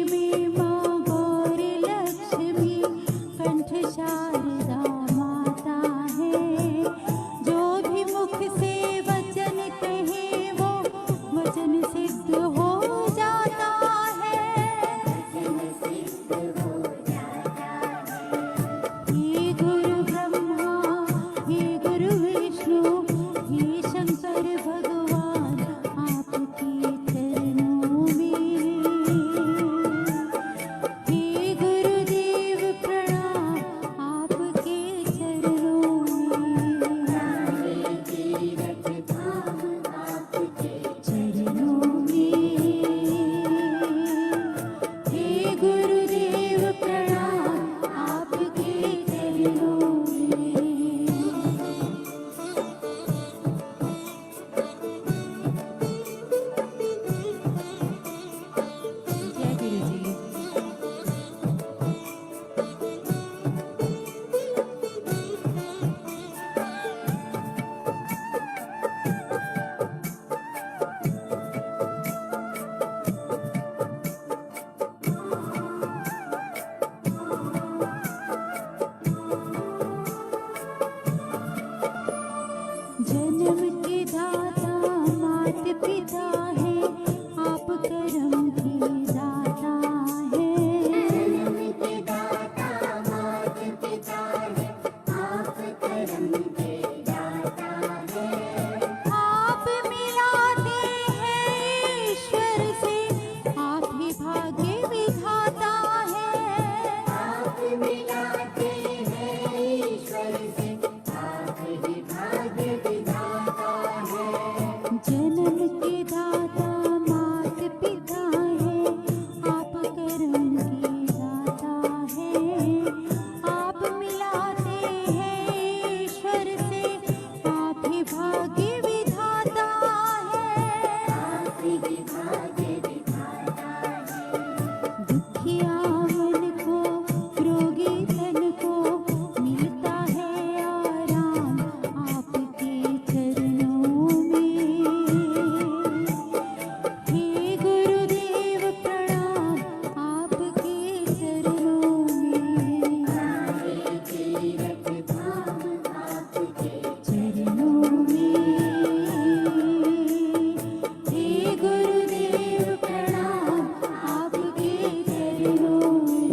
में माँ गौर लक्ष्मी कंठ शारदा माता है। जो भी मुख से वचन कहे वो वचन सिद्ध हो जाता है। हे गुरु ब्रह्मा हे गुरु विष्णु हे शंकर भगवान आपके चरणों में। हे गुरुदेव प्रणाम आपके चरणों में। चरणों में हे गुरुदेव प्रणाम आपके चरणों में। जय गुरु जी। जन्म के दाता मात पिता है आप करम के दाता है। जन्म के दाता मात पिता है आप करम के दाता है। आप मिलाते हैं ईश्वर से आप ही भाग्य विधाता है। आप मिलाते हैं ईश्वर से आप ही भाग्य विधाता है। जन्म के दाता मात पिता है आप करम के दाता है। आप मिलाते हैं ईश्वर से आप ही भाग्य विधाता है। आप ही भाग्य विधाता है। दुखिया मन को रोगी तन को मिलता है आराम आपके चरणों में। हे गुरुदेव प्रणाम आपके चरणों में। चरणों में हे गुरुदेव प्रणाम आपके चरणों में।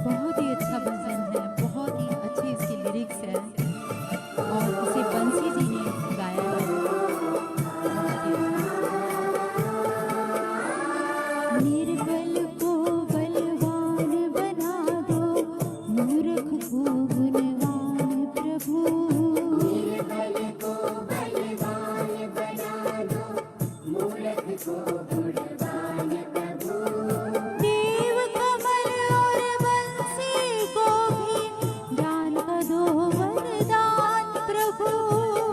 बहुत ही अच्छा भजन है, बहुत ही अच्छी इसकी लिरिक्स है और इसे बंसी जी ने गाया है। निर्बल को बलवान बना दो मूर्ख को गुणवान प्रभु। निर्बल को बलवान बना दो मूर्ख को गुणवान प्रभु। देव कमल और बंसी को भी ज्ञान का दो वरदान प्रभु।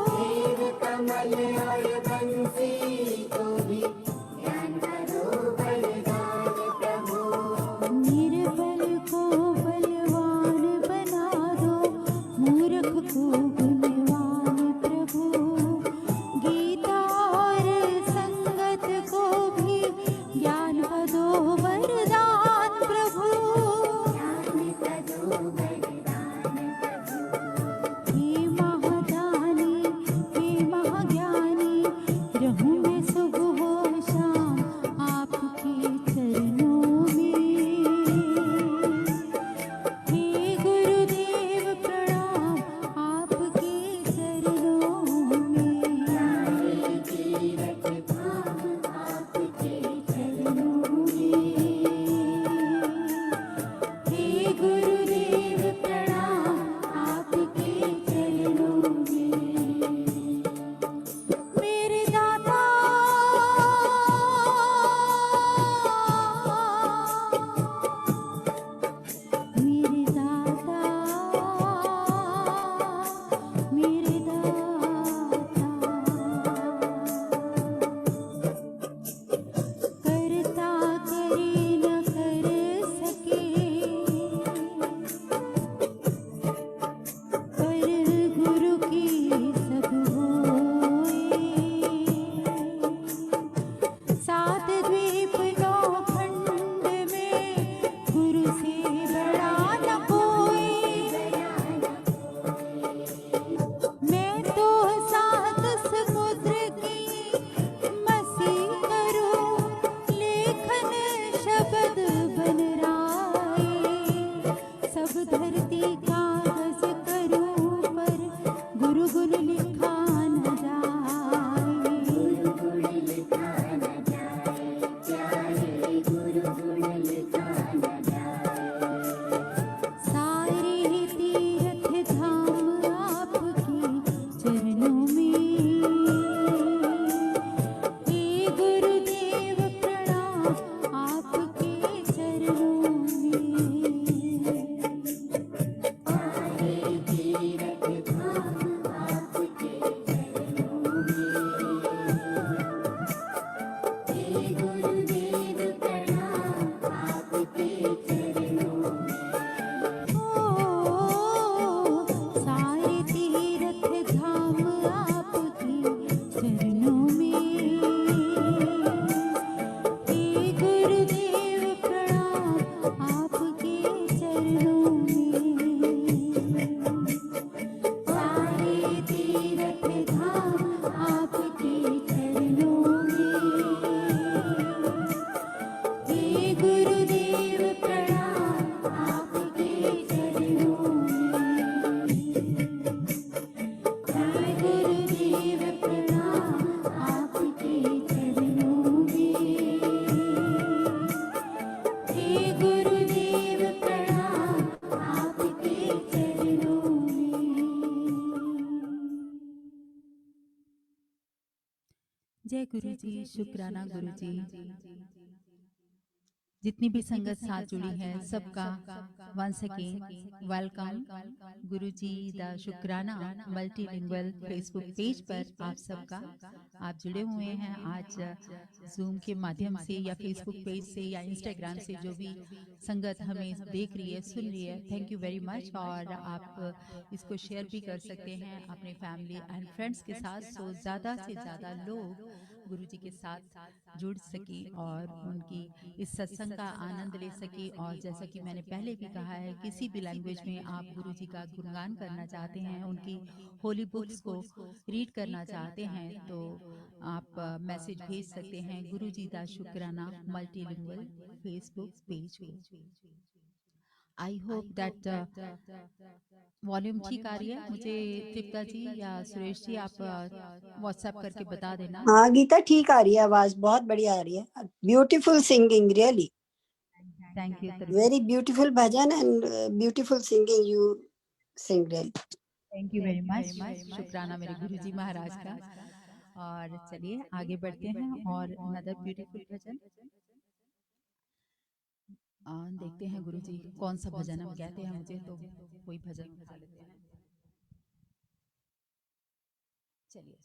देव कमल और बंसी को भी ज्ञान का दो वरदान प्रभु। निर्बल को बलवान बना दो मूर्ख को गुणवान प्रभु। गीता और संगत को भी ज्ञान का दो वरदान प्रभु। ज्ञान का दो वरदान प्रभु। हे महादानी हे महाज्ञानी जय गुरु जी, शुक्राना गुरु जी। जितनी भी संगत साथ जुड़ी है सबका once again welcome. Guruji the Shukrana multilingual Facebook page पर आप सबका आप जुड़े हुए हैं। आज जूम के माध्यम से या फेसबुक पेज से या इंस्टाग्राम से जो भी संगत हमें देख रही है सुन रही है, थैंक यू वेरी मच। और आप इसको शेयर भी कर सकते हैं अपने फैमिली एंड फ्रेंड्स के साथ, सो ज़्यादा से ज़्यादा लोग गुरुजी के साथ जुड़ सके और उनकी इस सत्संग का आनंद ले सके। और जैसा कि मैंने पहले भी कहा है, किसी भी लैंग्वेज में आप गुरुजी का गुणगान करना चाहते हैं, उनकी होली बुक्स को रीड करना चाहते हैं, तो आप मैसेज भेज सकते हैं गुरुजी दा शुक्राना मल्टीलिंगुअल फेसबुक पेज को। आई होप दैट वॉल्यूम ठीक आ रही है। मुझे तृप्ता जी या सुरेश जी आप व्हाट्सएप करके बता देना। हाँ गीता, ठीक आ रही है, आवाज बहुत बढ़िया आ रही है। Beautiful singing, really thank you. Very beautiful bhajan and beautiful singing you sing really. Thank you very much. शुक्राना मेरे गुरुजी महाराज का। और चलिए आगे बढ़ते हैं और अनदर ब्यूटीफुल भजन देखते हैं। गुरुजी कौन सा भजन हम कहते हैं, मुझे तो कोई भजन बता लेते हैं। चलिए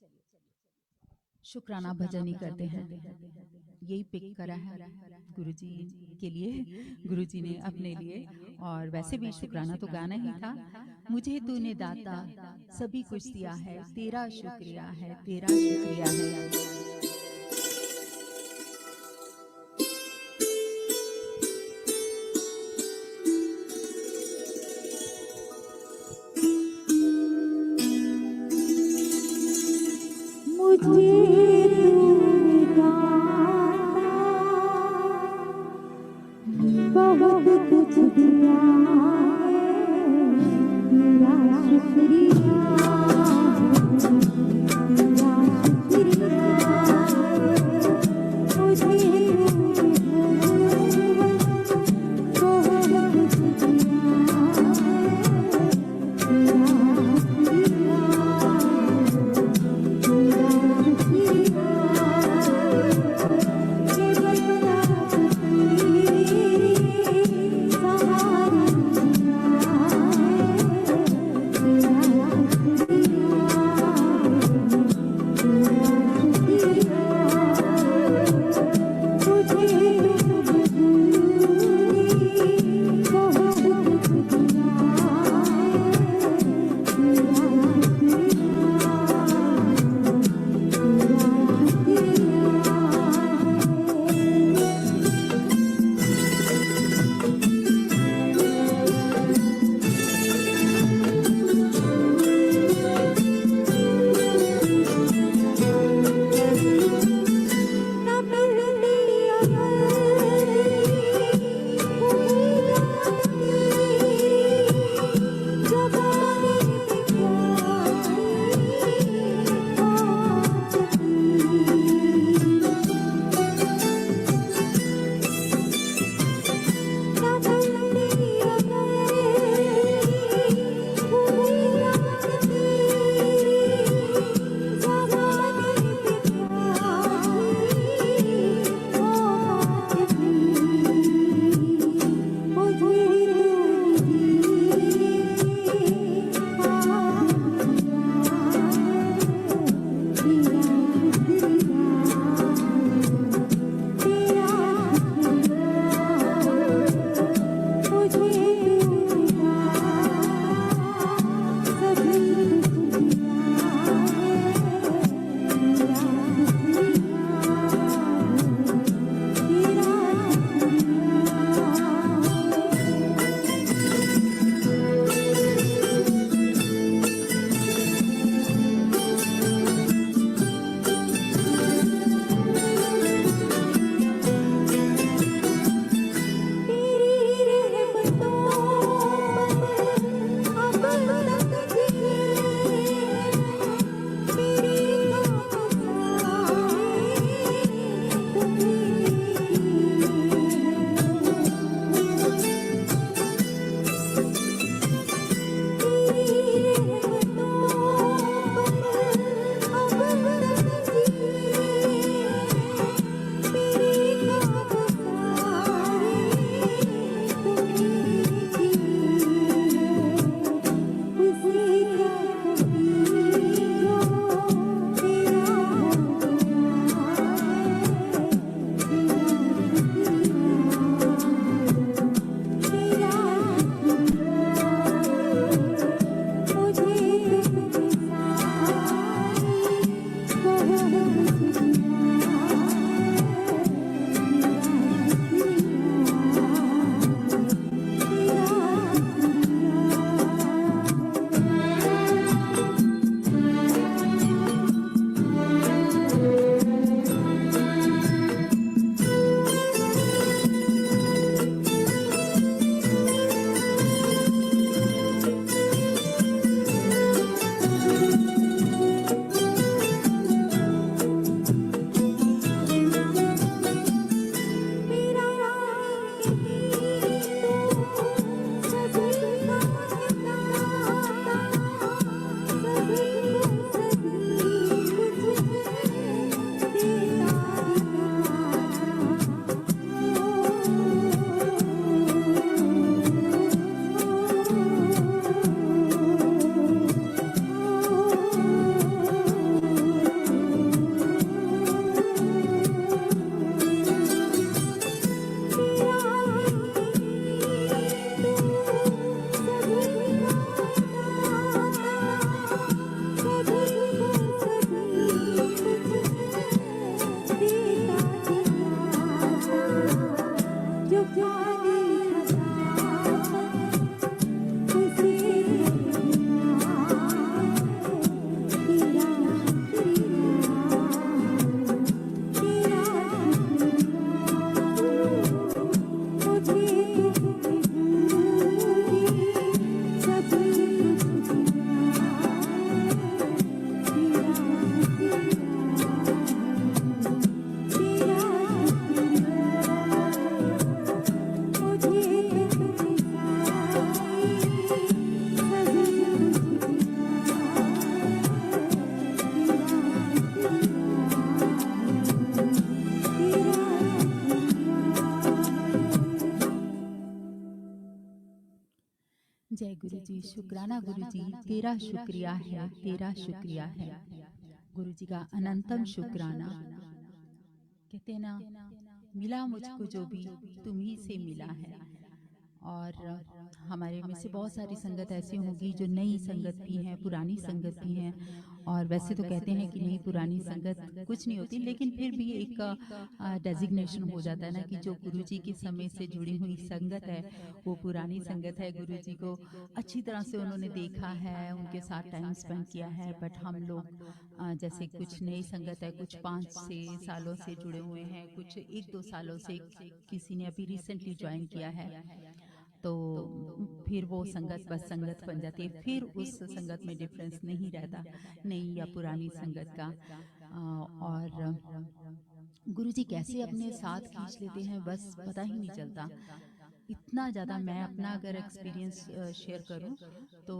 शुक्राना भजन ही करते हैं। यही पिक करा है गुरुजी के लिए, गुरुजी ने अपने लिए। और वैसे भी शुक्राना तो गाना ही था। मुझे तूने दाता सभी कुछ दिया है, तेरा शुक्रिया है, तेरा शुक्रिया है। बहुत कुछ दिया है, तेरा शुक्रिया, तेरा शुक्रिया। मुझे बहुत कुछ दिया है, तेरा शुक्रिया, तेरा शुक्रिया। जी, शुक्राना गुरु जी, तेरा शुक्रिया है, तेरा शुक्रिया है। गुरु जी का अनंतम शुक्राना। कहते हैं ना, मिला मुझको जो भी तुम्ही से मिला है। और हमारे में से बहुत सारी संगत ऐसी होंगी जो नई संगत भी हैं, पुरानी संगत भी हैं। और वैसे तो कहते हैं कि नहीं, पुरानी संगत कुछ नहीं होती, लेकिन फिर भी एक डेजिग्नेशन हो जाता है ना कि जो गुरु जी के समय से जुड़ी हुई संगत है वो पुरानी संगत है। गुरु जी को अच्छी तरह से उन्होंने देखा है, उनके साथ टाइम स्पेंड किया है। बट हम लोग जैसे कुछ नई संगत है, कुछ 5 से सालों से जुड़े हुए हैं, कुछ 1-2 सालों से, किसी ने अभी रिसेंटली ज्वाइन किया है। तो फिर वो संगत बस संगत बन जाती है। फिर उस संगत में डिफरेंस नहीं रहता, नई या पुरानी संगत का। और गुरुजी कैसे अपने साथ खींच लेते हैं बस पता ही नहीं चलता। इतना ज़्यादा, मैं अपना अगर एक्सपीरियंस शेयर करूं तो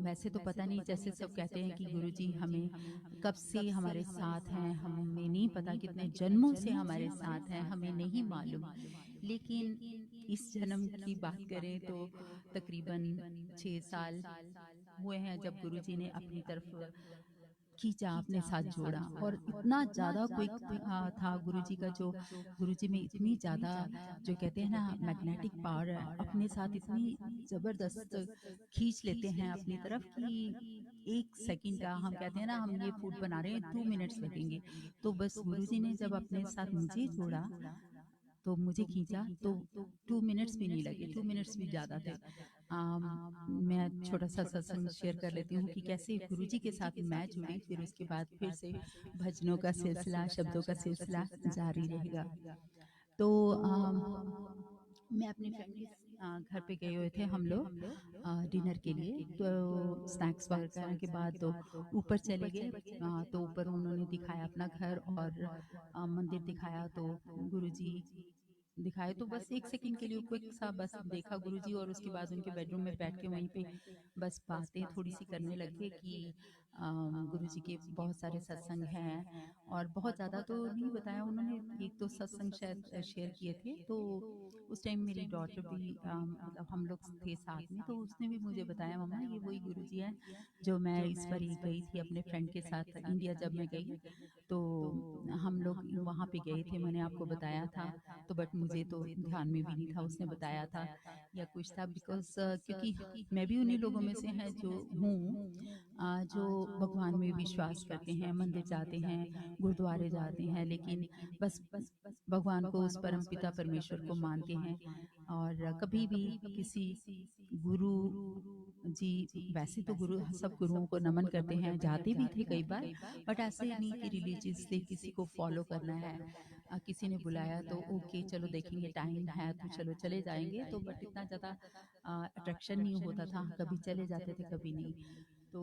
वैसे तो पता नहीं, जैसे सब कहते हैं कि गुरुजी हमें कब से हमारे साथ हैं, हमें नहीं पता, कितने जन्मों से हमारे साथ हैं हमें नहीं मालूम। लेकिन इस जन्म की बात करें तो तकरीबन 6 साल हुए हैं जब गुरुजी ने अपनी तरफ खींचा, अपने साथ जोड़ा। और इतना ज़्यादा क्विक था गुरुजी का, जो गुरुजी में इतनी ज़्यादा, जो कहते हैं ना मैग्नेटिक पावर है, अपने साथ इतनी ज़बरदस्त खींच लेते हैं अपनी तरफ कि 1 सेकंड का, हम कहते हैं ना हम ये फूड बना रहे हैं 2 मिनट्स लगेंगे, तो बस गुरुजी ने जब अपने साथ मुझे जोड़ा तो मुझे खींचा तो 2 मिनट्स भी नहीं लगे, 2 मिनट्स भी ज़्यादा थे। मैं छोटा-सा सत्संग शेयर कर लेती हूँ कि कैसे गुरुजी के साथ मैं जुड़ी, फिर उसके बाद फिर से भजनों का सिलसिला, शब्दों का सिलसिला जारी रहेगा। तो मैं अपनी फ्रेंड के घर पे गए हुए थे हम लोग डिनर के लिए। तो स्नैक्स वगैरह के बाद तो ऊपर चले गए। तो ऊपर उन्होंने दिखाया अपना घर और मंदिर दिखाया। तो गुरुजी दिखाए, तो बस 1 सेकंड के लिए क्विक सा बस देखा गुरुजी, और उसके बाद उनके बेडरूम में बैठ के वहीं पे बस बातें थोड़ी सी करने लगे कि गुरुजी के बहुत सारे सत्संग हैं। और बहुत ज़्यादा तो नहीं बताया उन्होंने, 1-2 सत्संग शायद शेयर किए थे। तो उस टाइम मेरी डॉटर भी मतलब हम लोग थे साथ में, तो उसने भी मुझे बताया, मम्मा ये वही गुरुजी हैं जो मैं इस बार गई थी अपने फ्रेंड के साथ इंडिया जब मैं गई। तो हम लोग वहाँ पे गए थे, मैंने आपको बताया था। तो बट मुझे तो ध्यान में भी नहीं था, उसने बताया था या कुछ था, बिकॉज़ क्योंकि मैं भी उन्हीं लोगों में से हैं जो हूँ, जो भगवान में विश्वास करते हैं, मंदिर जाते हैं, गुरुद्वारे जाते हैं, लेकिन बस भगवान को, उस परमपिता परमेश्वर को मानते हैं। और कभी भी किसी गुरु जी, वैसे तो गुरु, सब गुरुओं को नमन करते हैं, जाते भी थे कई बार, बट ऐसे नहीं कि रिलीजियसली किसी को फॉलो करना है। किसी ने बुलाया तो ओके चलो देखेंगे, टाइम है तो चलो चले जाएंगे। तो बट इतना ज़्यादा अट्रैक्शन नहीं होता था, कभी चले जाते थे कभी नहीं। तो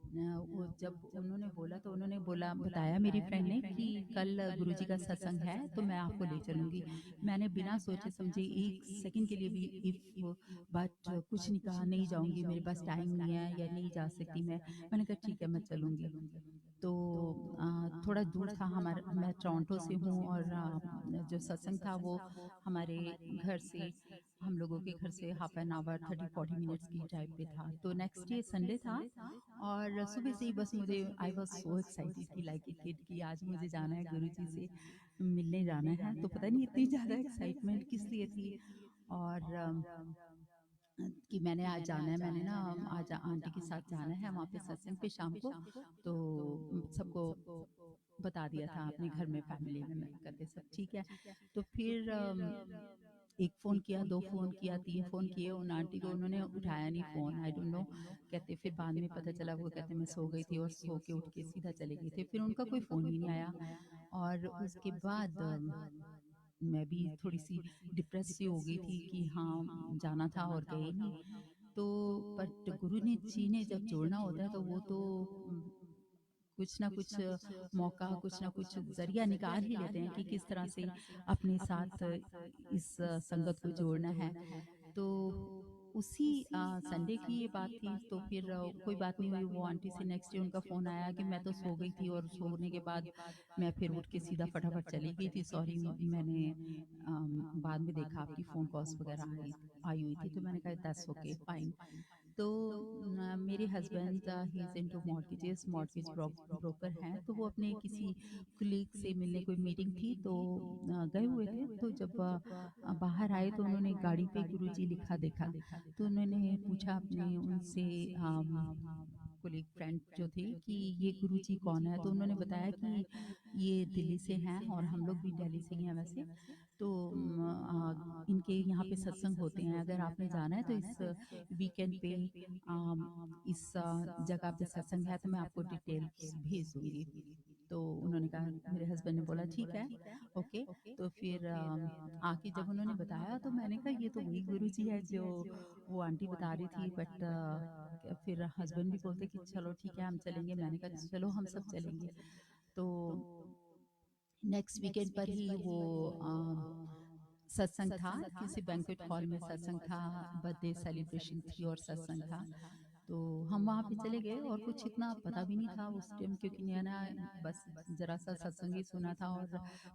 वो जब उन्होंने बोला तो उन्होंने बोला, बताया मेरी फ्रेंड ने कि कल गुरुजी का सत्संग है तो मैं आपको ले चलूँगी। मैंने बिना सोचे समझे 1 सेकंड के लिए भी इफ़ बट कुछ नहीं कहा, नहीं जाऊँगी, मेरे पास टाइम नहीं है या नहीं जा सकती मैं। मैंने कहा ठीक है मैं चलूँगी। तो थोड़ा दूर था हमारा, मैं टोरंटो से हूँ, और जो सत्संग था वो हमारे घर से, हम लोगों के घर से हाफ एन आवर 30-40 मिनट्स की ड्राइव पे था। तो नेक्स्ट डे संडे था, और सुबह से ही बस मुझे, आई वाज सो एक्साइटेड कि लाइक ए किड कि आज मुझे जाना है, गुरुजी से मिलने जाना है। तो पता नहीं इतनी ज़्यादा एक्साइटमेंट किस लिए थी, और कि मैंने आज जाना है, मैंने ना आज आंटी के साथ जाना है वहाँ पे सत्संग पे शाम को। तो सबको बता दिया था अपने घर में, फैमिली में, मैं कहते सब ठीक है। तो फिर 1 फ़ोन किया, 2 फ़ोन किया, 3 फ़ोन किए उन आंटी को, उन्होंने उठाया नहीं फ़ोन, आई डोंट नो। कहते फिर बाद में पता चला, वो कहते मैं सो गई थी और सो के उठ के सीधा चले गए थे। फिर उनका कोई फ़ोन ही नहीं आया। और उसके बाद मैं भी थोड़ी-सी डिप्रेस सी हो गई थी कि हाँ, जाना था और गए नहीं। तो बट गुरु ने जी ने जब जोड़ना होता है तो वो तो कुछ ना कुछ मौका, कुछ ना कुछ ज़रिया निकाल ही लेते हैं कि किस तरह से अपने साथ इस संगत को जोड़ना है। तो उसी संडे की ये बात थी। तो फिर कोई बात नहीं हुई, वो आंटी से नेक्स्ट डे उनका फ़ोन आया कि मैं तो सो गई थी, और सोने के बाद मैं फिर उठ के सीधा फटाफट चली गई थी, सॉरी मैंने बाद में देखा आपकी फ़ोन कॉल्स वगैरह आई आई हुई थी। तो मैंने कहा दैट्स ओके फाइन। तो मेरे husband he is into mortgages, mortgage broker हैं, तो वो अपने किसी कलीग से मिलने, कोई मीटिंग थी तो गए हुए थे। तो जब बाहर आए तो उन्होंने गाड़ी पे गुरुजी लिखा देखा, तो उन्होंने पूछा अपने उनसे कोलीग फ्रेंड जो थे कि ये गुरुजी कौन है? तो उन्होंने बताया कि ये दिल्ली से हैं और हम लोग भी दिल्ली से ही हैं वैसे। तो इनके यहाँ पे सत्संग होते हैं, अगर आपने जाना है तो इस वीकेंड पे इस जगह पे सत्संग है, तो मैं आपको डिटेल्स भेज दूँगी। तो उन्होंने कहा, मेरे हस्बैंड ने बोला ठीक है, ओके। तो फिर आके जब उन्होंने बताया तो मैंने कहा ये तो वही गुरुजी है जो वो आंटी बता रही थी, बट फिर हस्बैंड भी बोलते कि चलो ठीक है हम चलेंगे। मैंने कहा चलो हम सब चलेंगे। तो नेक्स्ट वीकेंड पर ही वो सत्संग था, किसी बैंक्वेट हॉल में सत्संग था, बर्थडे सेलिब्रेशन थी और सत्संग था। तो हम वहाँ पे चले गए और कुछ इतना पता भी नहीं था उस टाइम, क्योंकि नया-नया बस ज़रा-सा सत्संग ही सुना था, और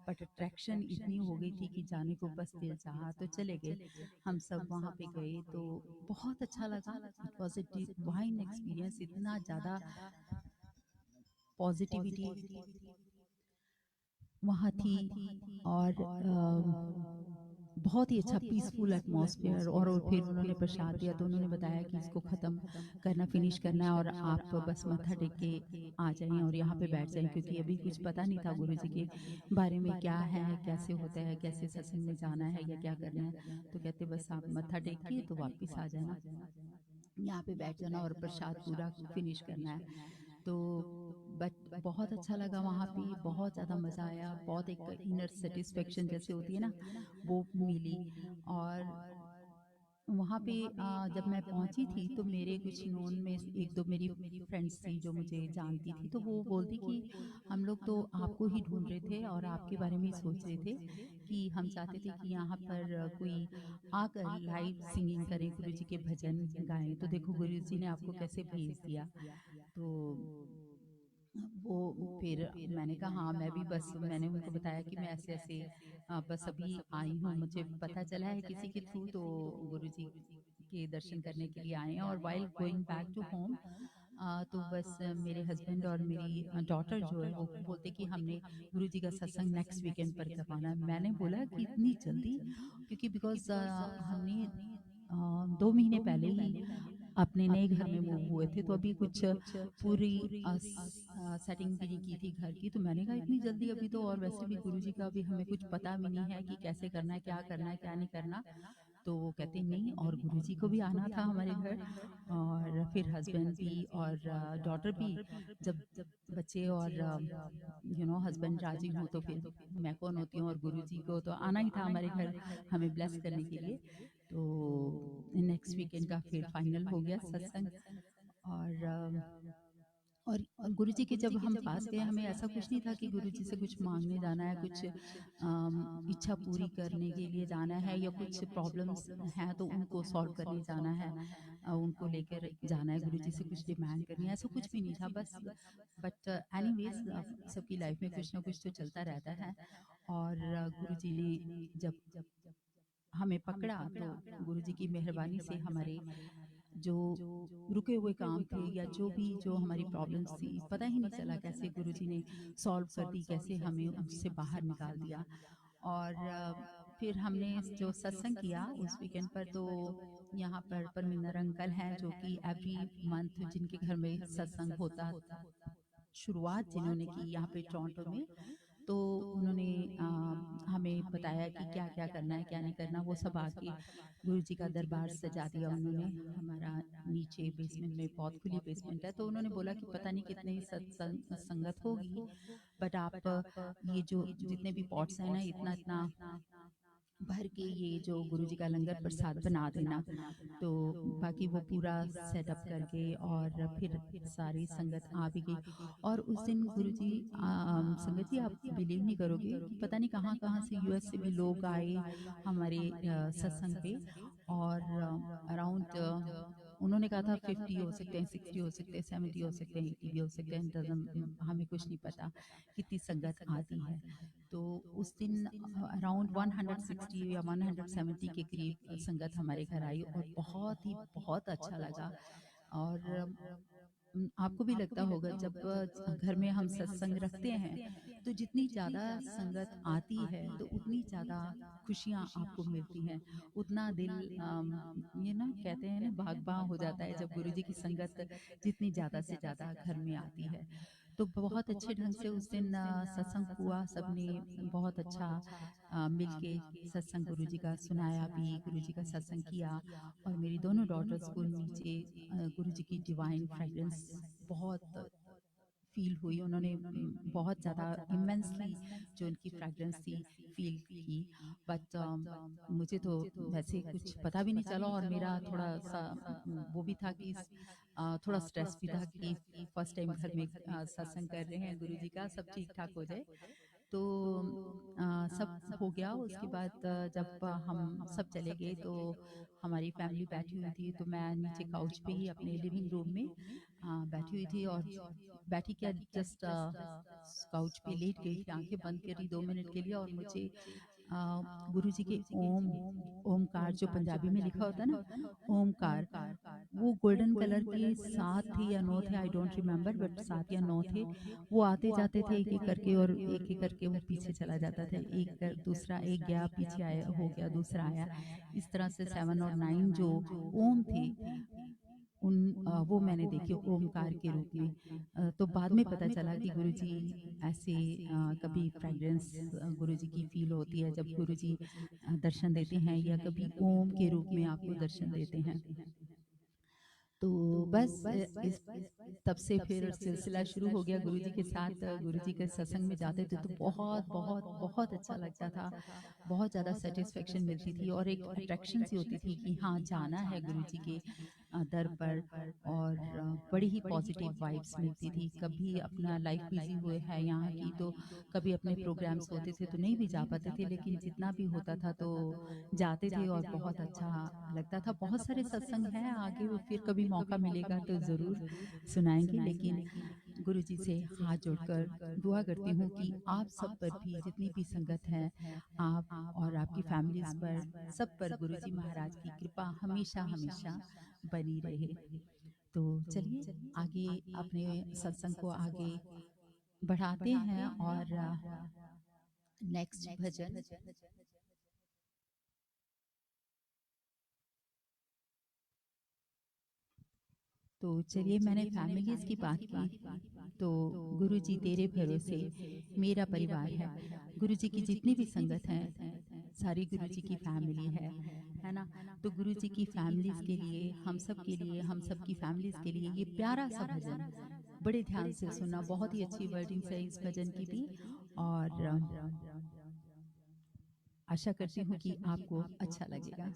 बट अट्रैक्शन इतनी हो गई थी कि जाने को बस दिल चाहा, तो चले गए। हम सब वहाँ पे गए तो बहुत अच्छा लगा। It was a divine experience, इतना ज़्यादा पॉज़िटिविटी वहाँ थी, और बहुत ही अच्छा पीसफुल एटमॉस्फेयर। और फिर उन्होंने प्रसाद दिया तो उन्होंने बताया कि इसको ख़त्म करना, फिनिश करना है और आप बस मत्था टेक के आ जाएँ और यहाँ पे बैठ जाएँ, क्योंकि अभी कुछ पता नहीं था गुरुजी के बारे में, क्या है, कैसे होता है, कैसे सत्संग में जाना है या क्या करना है। तो कहते बस आप मत्था टेक के तो वापस आ जाना, यहाँ पे बैठ जाना और प्रसाद पूरा फिनिश करना है। तो बट बहुत अच्छा लगा वहाँ पे, बहुत ज़्यादा मज़ा आया, बहुत एक इनर सेटिस्फेक्शन जैसे होती है ना, वो मिली। और वहाँ पे जब मैं पहुँची थी तो मेरे कुछ नोन में एक दो मेरी फ्रेंड्स थी जो मुझे जानती थी, तो वो बोलती कि हम लोग तो आपको ही ढूंढ रहे थे और आपके बारे में ही सोच रहे थे कि हम चाहते थे कि यहाँ पर कोई आकर लाइव सिंगिंग करे, गुरु जी के भजन गाएं, तो देखो गुरु जी ने आपको कैसे भेज दिया। तो वो फिर मैंने कहा हाँ, मैं भी बस मैंने उनको बताया कि मैं ऐसे-ऐसे बस अभी आई हूँ, मुझे पता चला है किसी के थ्रू, तो गुरुजी के दर्शन करने के लिए आए हैं। और while going back to home तो बस मेरे हस्बैंड और मेरी डॉटर जो है वो बोलते कि हमने गुरुजी का सत्संग नेक्स्ट वीकेंड पर करवाना है। मैंने बोला कि इतनी जल्दी? क्योंकि बिकॉज़ हमने 2 महीने पहले ही अपने नए घर में मूव हुए थे, तो अभी कुछ पूरी सेटिंग भी नहीं की थी घर की। तो मैंने कहा इतनी जल्दी अभी तो, और वैसे भी गुरुजी का अभी हमें कुछ पता भी नहीं है कि कैसे करना है, क्या नहीं करना। तो वो कहते नहीं, और गुरुजी को भी आना था हमारे घर, और फिर हस्बैंड भी और डॉटर भी। जब बच्चे और हस्बैंड राजी हों तो फिर मैं कौन होती हूँ, और गुरुजी को तो आना ही था हमारे घर हमें ब्लेस करने के लिए। तो नेक्स्ट वीकेंड का फिर फाइनल हो गया सत्संग। और और गुरुजी के जब हम पास गए, हमें ऐसा कुछ नहीं था कि गुरुजी से कुछ मांगने जाना है, कुछ इच्छा पूरी करने के लिए जाना है, या कुछ प्रॉब्लम्स हैं तो उनको सॉल्व करने जाना है, उनको लेकर जाना है, गुरुजी से कुछ डिमांड करनी है, ऐसा कुछ भी नहीं था बस। बट एनीवेज सबकी लाइफ में कुछ ना कुछ तो चलता रहता है। और गुरुजी ने जब हमें पकड़ा तो गुरुजी की मेहरबानी से हमारे जो रुके हुए काम थे, या जो हमारी प्रॉब्लम्स थी, पता ही नहीं चला कैसे गुरुजी ने सॉल्व कर दी, कैसे हमें उससे बाहर निकाल दिया। और फिर हमने जो सत्संग किया उस वीकेंड पर, तो यहाँ पर परमिंदर अंकल हैं जो कि एवरी मंथ जिनके घर में सत्संग होता, शुरुआत जिन्होंने की यहाँ पे टोरंटो में, तो उन्होंने हमें बताया कि क्या-क्या करना है, क्या नहीं करना, वो सब आके गुरुजी का दरबार सजा दिया उन्होंने। हमारा नीचे बेसमेंट में बहुत खुली बेसमेंट है, तो उन्होंने बोला कि पता नहीं कितनी संगत होगी, बट आप ये जो जितने भी पॉट्स हैं ना, इतना-इतना भर के ये जो गुरुजी का लंगर प्रसाद बना देना। तो बाकी वो पूरा सेटअप करके और फिर सारी संगत आ भी गई। और उस दिन गुरुजी संगत जी आप बिलीव नहीं करोगे कि पता नहीं कहाँ-कहाँ से यूएस से भी लोग आए हमारे सत्संग पे। और अराउंड उन्होंने कहा था 50 हो सकते हैं, 60 हो सकते हैं, 70 हो सकते हैं, 80 भी हो सकते हैं, हमें कुछ नहीं पता कितनी संगत आती है। तो उस दिन अराउंड 160 या 170 के करीब संगत हमारे घर आई और बहुत अच्छा लगा। और आपको भी लगता होगा जब घर में हम सत्संग रखते हैं तो जितनी ज़्यादा संगत आती है तो उतनी ज़्यादा खुशियाँ आपको मिलती हैं, उतना दिल ये ना कहते हैं ना भाग भाग हो जाता है जब गुरुजी की संगत जितनी ज़्यादा से ज़्यादा घर में आती है। तो बहुत अच्छे ढंग से उस दिन सत्संग हुआ, सबने बहुत अच्छा मिलके सत्संग गुरुजी का सुनाया भी, गुरुजी का सत्संग किया। और मेरी दोनों डॉटर्स को नीचे गुरुजी की डिवाइन फ्रेग्रेंस बहुत फील हुई, उन्होंने बहुत ज़्यादा इमेंसली जो उनकी फ्रेग्रेंस थी फील की। बट मुझे तो वैसे कुछ पता भी नहीं चला और मेरा थोड़ा सा वो भी था कि थोड़ा स्ट्रेस भी था कि फर्स्ट टाइम घर में सत्संग कर रहे हैं गुरुजी का, सब ठीक ठाक हो जाए। तो सब हो गया। उसके बाद जब हम सब चले गए तो हमारी फैमिली बैठी हुई थी, तो मैं नीचे काउच पे ही अपने लिविंग रूम में बैठी हुई थी। और बैठी क्या, जस्ट काउच पे लेट गई थी, आंखें बंद करी 2 मिनट के लिए और मुझे गुरुजी के ओमकार जो पंजाबी में लिखा होता है ना, ओमकार, वो गोल्डन कलर के 7 थे या 9 थे, आई डोंट रिमेम्बर, बट 7 या 9 थे। वो आते जाते थे एक एक करके और एक एक करके वो पीछे चला जाता था, दूसरा एक गया, पीछे आया, हो गया, दूसरा आया। इस तरह से 7 और 9 जो ओम थे वो मैंने देखे ओमकार के रूप में। तो बाद में पता चला कि गुरुजी ऐसे कभी फ्रेग्रेंस गुरुजी की फील होती है जब गुरुजी दर्शन देते हैं या कभी ओम के रूप में आपको दर्शन देते हैं। तो बस इस तब से फिर सिलसिला शुरू हो गया गुरुजी के साथ। गुरुजी के सत्संग में जाते थे तो बहुत बहुत बहुत अच्छा लगता था, बहुत ज़्यादा सेटिस्फेक्शन मिलती थी और एक अट्रैक्शन सी होती थी कि हाँ जाना है गुरुजी के दर पर। और बड़ी ही पॉजिटिव वाइब्स मिलती थी। कभी अपना लाइफ बिजी हुए है यहाँ की, तो कभी अपने प्रोग्राम्स होते थे तो नहीं भी जा पाते थे, लेकिन जितना भी होता था तो जाते थे और बहुत अच्छा लगता था। बहुत सारे सत्संग हैं आगे, वो फिर कभी मौका मिलेगा तो ज़रूर सुनाएंगे। लेकिन गुरुजी से हाथ जोड़कर दुआ करती हूँ कि आप सब पर भी जितनी भी संगत है, आप और आपकी फैमिलीज पर, सब पर गुरुजी महाराज की कृपा हमेशा हमेशा बनी रहे। तो चलिए आगे अपने सत्संग को आगे बढ़ाते हैं और नेक्स्ट भजन तो चलिए, मैंने फैमिलीज की बात की तो गुरुजी तेरे भरोसे मेरा परिवार है। गुरुजी की जितनी भी संगत है सारी गुरुजी की फैमिली है ना। तो गुरुजी की फैमिलीज के लिए, हम सब के लिए, हम सब की फैमिलीज के लिए ये प्यारा सा भजन बड़े ध्यान से सुनना। बहुत ही अच्छी वर्डिंग है इस भजन की भी और आशा करती हूँ कि आपको अच्छा लगेगा।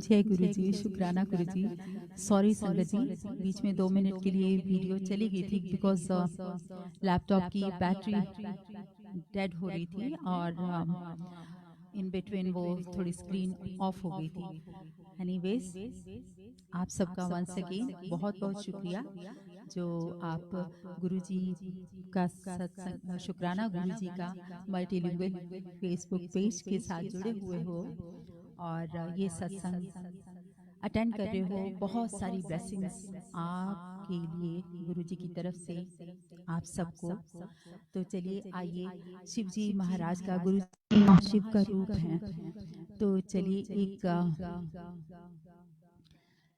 जय गुरु जी, शुक्राना गुरु जी। सॉरी संगत जी, बीच में 2 मिनट के लिए वीडियो चली गई थी बिकॉज लैपटॉप की बैटरी डेड हो रही थी और इन बिटवीन वो थोड़ी स्क्रीन ऑफ हो गई थी। एनीवेज, आप सबका वंस अगेन बहुत बहुत शुक्रिया जो आप गुरुजी का सत्संग, शुक्राना गुरुजी का मल्टीलिंगुअल फेसबुक पेज के साथ जुड़े हुए हो और ये सत्संग अटेंड कर रहे हो। बहुत सारी ब्लेसिंग्स आपके लिए गुरुजी की तरफ से आप सबको। तो चलिए आइए, शिव जी महाराज का, गुरु शिव का रूप है, तो चलिए एक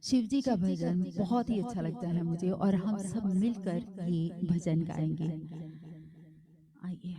शिव जी का भजन बहुत ही अच्छा लगता है मुझे और हम सब मिलकर ये भजन गाएंगे। आइए।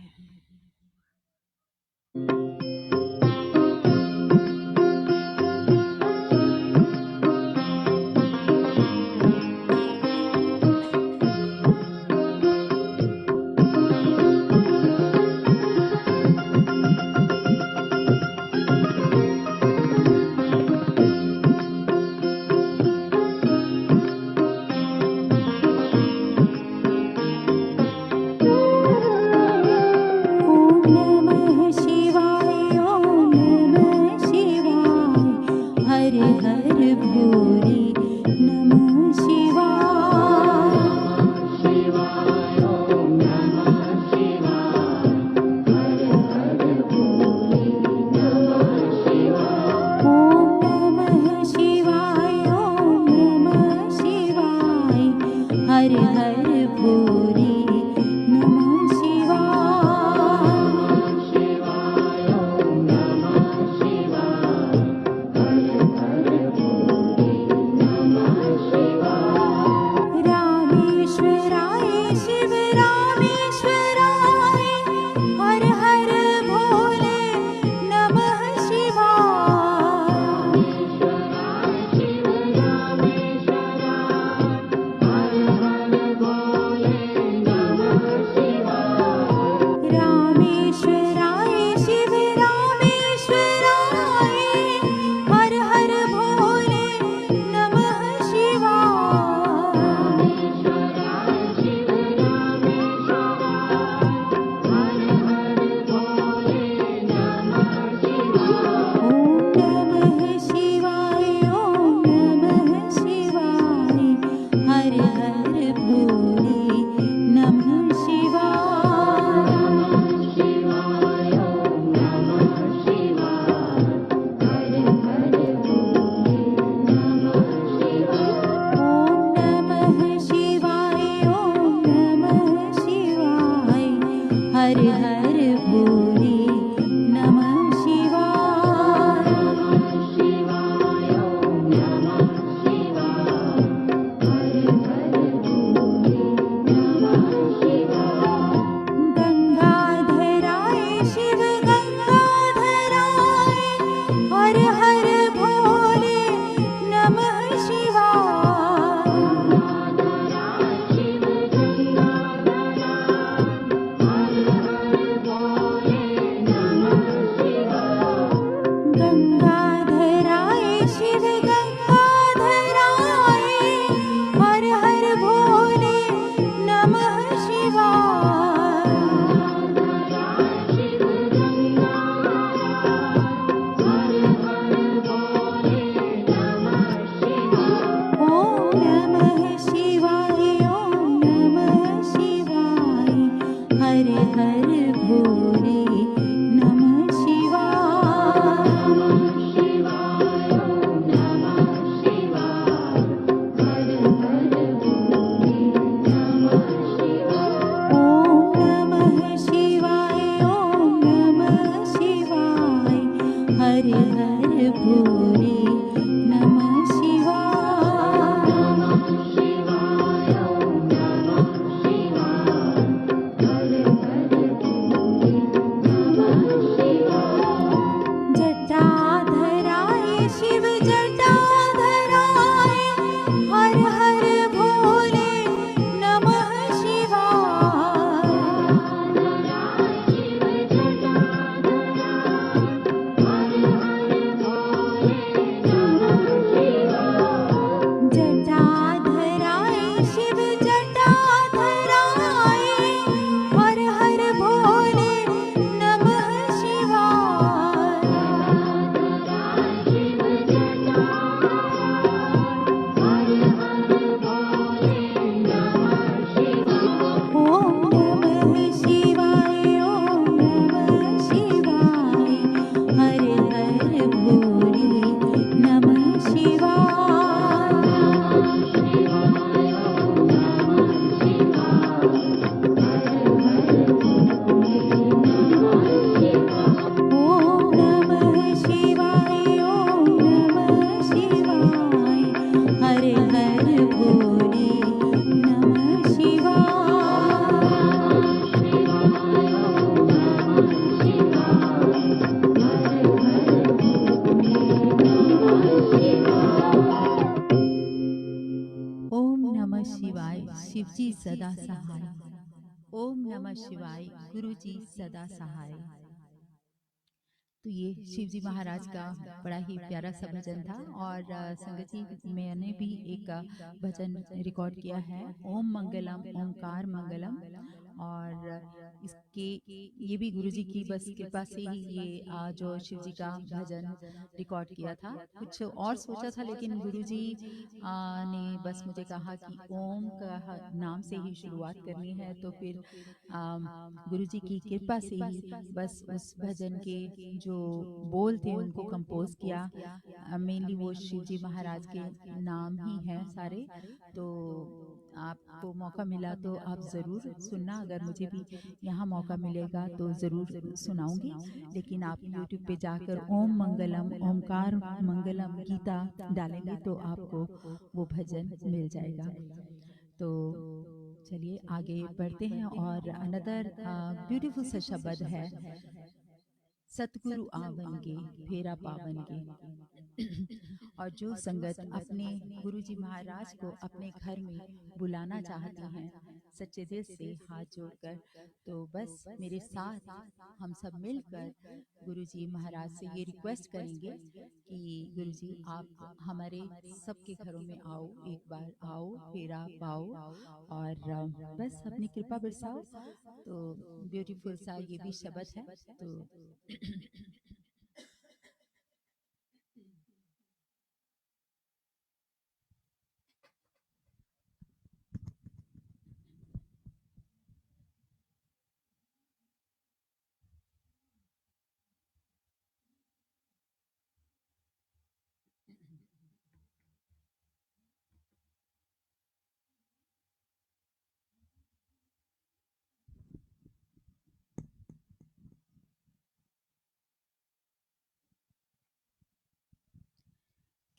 शिव जी सदा सहाय। ओम नमः शिवाय, गुरु जी सदा सहाय। तो ये शिव जी महाराज का बड़ा ही प्यारा सा भजन था। और संगत जी, मैंने भी एक भजन रिकॉर्ड किया है, ओम मंगलम ओमकार मंगलम। और इसके ये भी गुरु जी की बस कृपा से ही ये जो शिव जी का भजन रिकॉर्ड किया था। कुछ और सोचा था, लेकिन गुरु जी ने बस मुझे कहा कि ओम का नाम से ही शुरुआत करनी है। तो फिर गुरु जी की कृपा से ही बस उस भजन के जो बोल थे उनको कंपोज किया। मेनली वो शिव जी महाराज के नाम ही हैं सारे। तो आपको मौका मिला तो आप ज़रूर सुनना। अगर मुझे भी यहाँ मौका मिलेगा तो ज़रूर सुनाऊंगी। लेकिन आप YouTube पे जाकर ओम मंगलम ओमकार मंगलम गीता डालेंगे तो आपको वो भजन मिल जाएगा। तो चलिए आगे बढ़ते हैं। और अनदर ब्यूटीफुल सा शब्द है, सतगुरु आवनगे फेरा पावनगे। और जो संगत अपने गुरु जी महाराज को अपने घर में बुलाना चाहती हैं सच्चे दिल से हाथ जोड़कर, तो बस मेरे साथ हम सब मिलकर गुरु जी महाराज से ये रिक्वेस्ट करेंगे कि गुरु जी आप हमारे सबके घरों में आओ, एक बार आओ, फेरा पाओ और बस अपनी कृपा बरसाओ। तो ब्यूटीफुल सा ये भी शब्द है। तो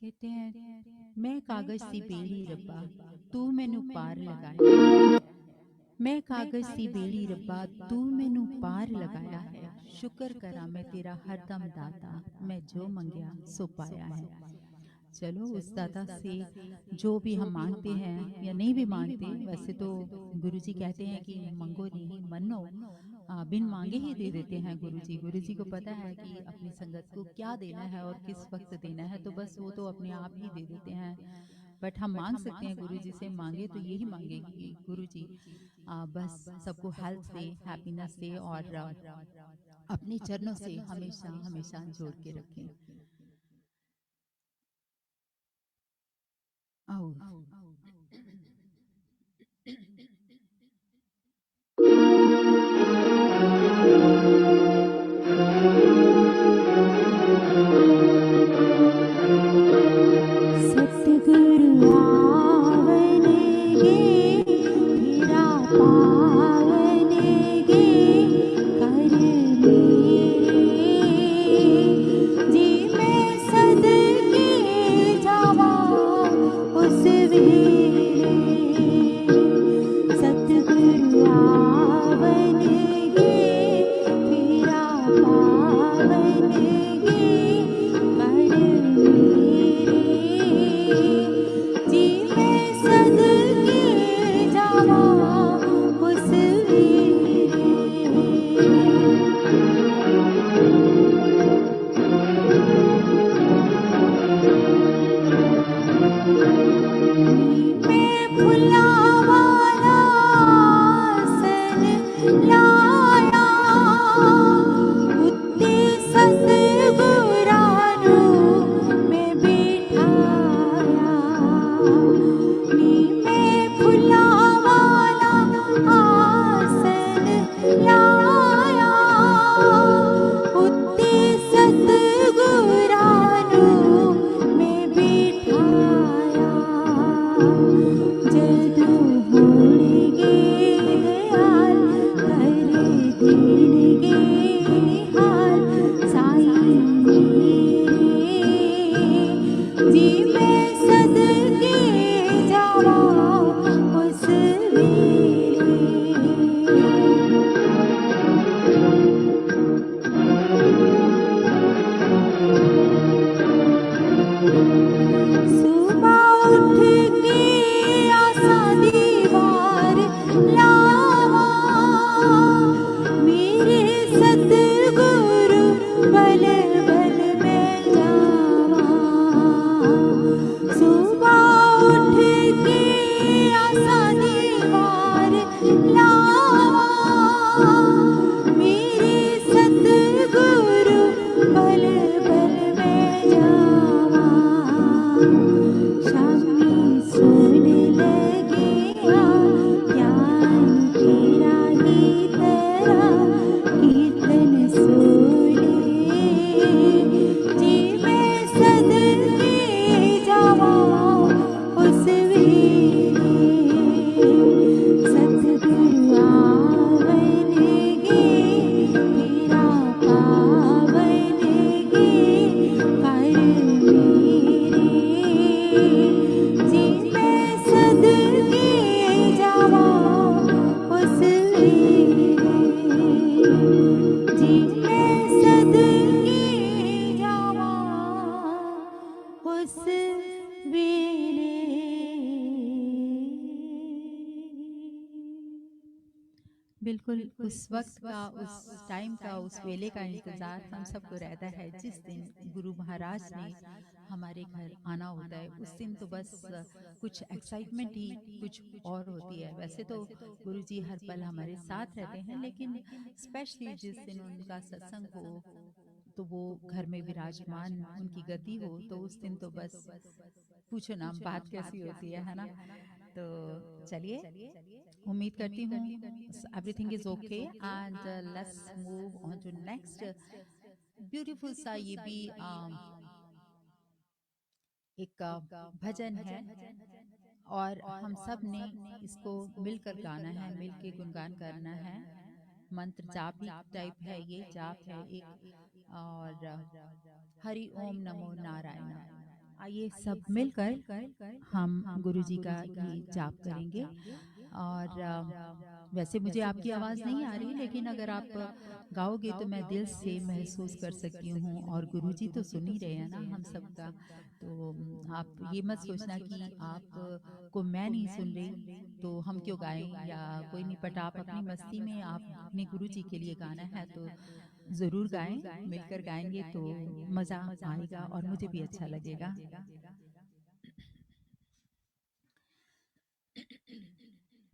कहते हैं, मैं कागज सी बेड़ी रब्बा तू मैनू पार लगाया। मैं कागज सी बेड़ी रब्बा तू मैनू पार लगाया है। शुक्र करा मैं तेरा हरदम दाता, मैं जो मंगया सो पाया है। चलो उस दाता से जो भी हम मांगते हैं या नहीं भी मांगते, वैसे तो गुरुजी कहते हैं कि मंगो नहीं मनो, बिन मांगे ही दे देते हैं गुरुजी। गुरुजी को पता है कि अपनी संगत को क्या देना है और किस वक्त देना है, तो बस वो तो अपने आप ही दे देते हैं। बट हम मांग सकते हैं गुरुजी से। मांगे तो यही मांगेगी गुरुजी, बस सबको हेल्थ से, हैप्पीनेस से और अपने चरणों से हमेशा हमेशा जोड़ के रखें। आओ सतगुरु आवनगे फेरा पावनगे कर मेरे जी मैं सदके जावा उस उस वेले बिल्कुल उस वक्त का, उस टाइम का, उस वेले का इंतज़ार हम सबको रहता है जिस दिन गुरु महाराज ने हमारे घर आना होता है। उस दिन तो बस कुछ एक्साइटमेंट ही कुछ और होती है। वैसे तो गुरु जी हर पल हमारे साथ रहते हैं, लेकिन स्पेशली जिस दिन उनका सत्संग हो, तो वो घर में विराजमान उनकी गति हो, तो उस दिन तो बस पूछो ना बात कैसी होती है ना। तो चलिए, उम्मीद करती हूँ everything is okay and let's move on to next beautiful सा। ये भी एक भजन है और हम सब ने इसको मिलकर गाना है, मिलके गुणगान करना है। मंत्र जाप ही टाइप है, ये जाप है एक, और हरि ओम नमो नारायण। आइए सब मिलकर हम गुरु जी का ये जाप करेंगे। और वैसे मुझे आपकी आवाज़ नहीं आ रही, लेकिन अगर आप गाओगे तो मैं दिल से महसूस कर सकती हूँ, और गुरु जी तो सुन ही रहे हैं ना हम सबका। तो आप ये मत सोचना कि आप को मैं नहीं सुन रही तो हम क्यों गाएं या कोई नहीं, बट आप अपनी मस्ती में आप अपने गुरु जी के लिए गाना है तो ज़रूर गाएं। मिलकर गाएंगे तो मज़ा आएगा और मुझे भी अच्छा लगेगा।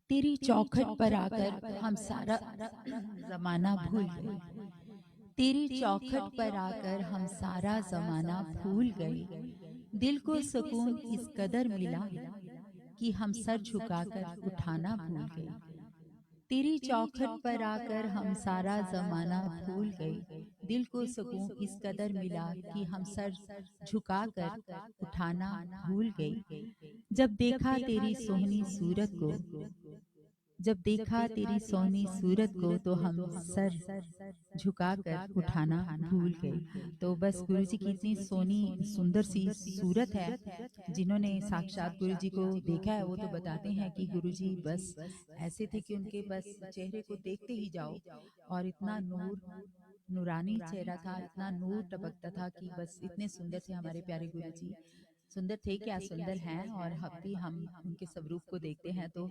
तेरी चौखट पर आकर हम सारा जमाना भूल गए। तेरी चौखट पर आकर हम सारा जमाना भूल गए। दिल को सुकून इस कदर मिला कि हम सर झुकाकर उठाना भूल गए। तेरी चौखट पर आकर हम सारा जमाना भूल गए। दिल को सुकून इस कदर मिला कि हम सर झुकाकर उठाना भूल गए। जब देखा तेरी सोहनी सूरत को, जब देखा तेरी सोहनी सूरत को, तो हम सर झुकाकर उठाना भूल गए। तो बस गुरु जी की इतनी सोनी सुंदर सी सूरत है। जिन्होंने साक्षात गुरु जी को देखा है वो तो बताते हैं कि गुरु जी बस ऐसे थे कि उनके बस चेहरे को देखते ही जाओ, और इतना नूर, नूरानी चेहरा था, इतना नूर टपकता था कि बस इतने सुंदर थे हमारे प्यारे गुरु जी। सुंदर थे, क्या सुंदर हैं। और हम उनके स्वरूप को देखते हैं तो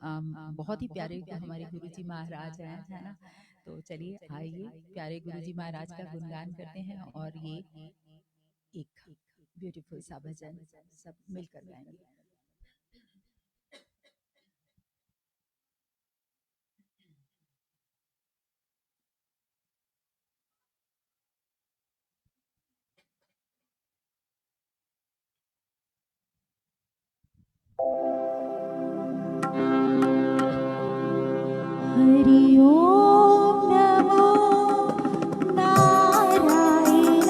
बहुत ही प्यारे हमारे गुरु जी महाराज हैं, है ना। तो चलिए आइए प्यारे गुरु जी महाराज का गुणगान करते हैं, और ये एक ब्यूटीफुल सा भजन सब मिलकर गाएंगे। हरि ओम नमो नारायण।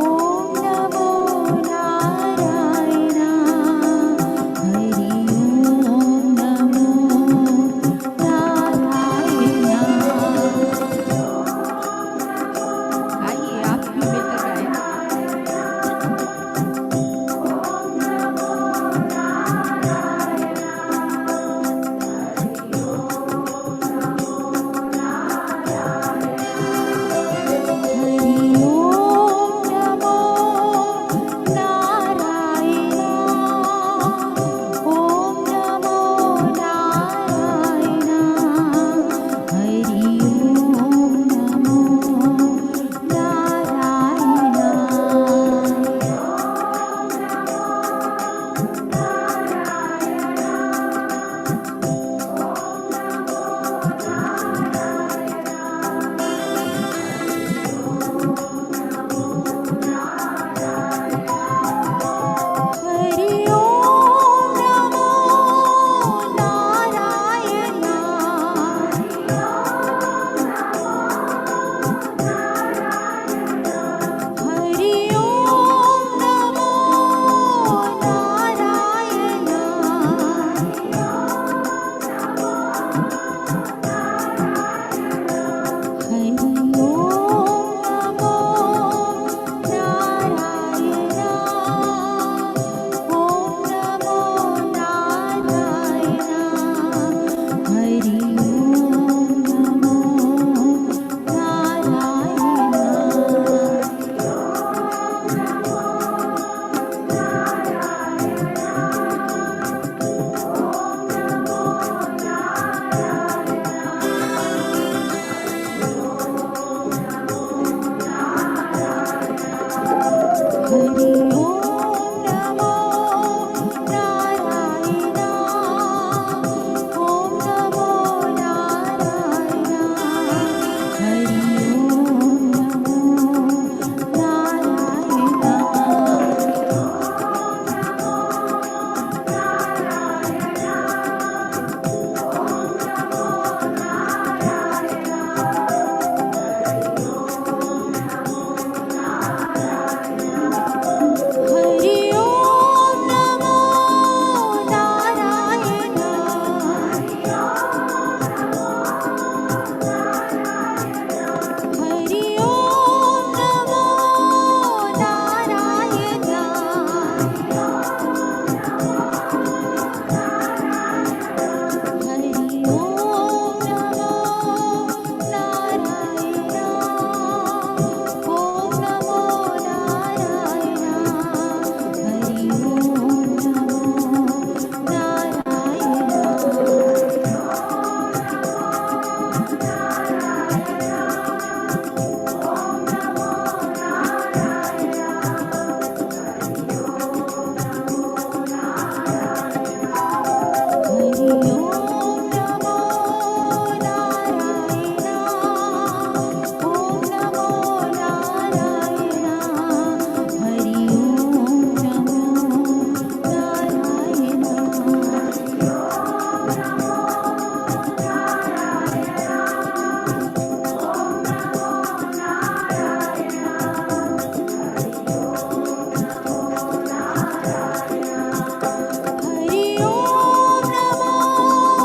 ओम नमो नारायण। हरि ओम नमो नारायण। आइए आप भी मिलकर गाएं। ओम हरि ओम नमो नारायणा ओम नमो नारायणा हरि ओम नमो नारायणा हरि ओम नमो नारायणा हरि ओम नमो नारायणा हरि ओम नमो नारायणा ओम नमो नारायणा हरि ओम नमो नारायणा हरि ओम नमो नारायणा ओम नमो नारायणा हरि ओम नमो नारायणा हरि ओम नमो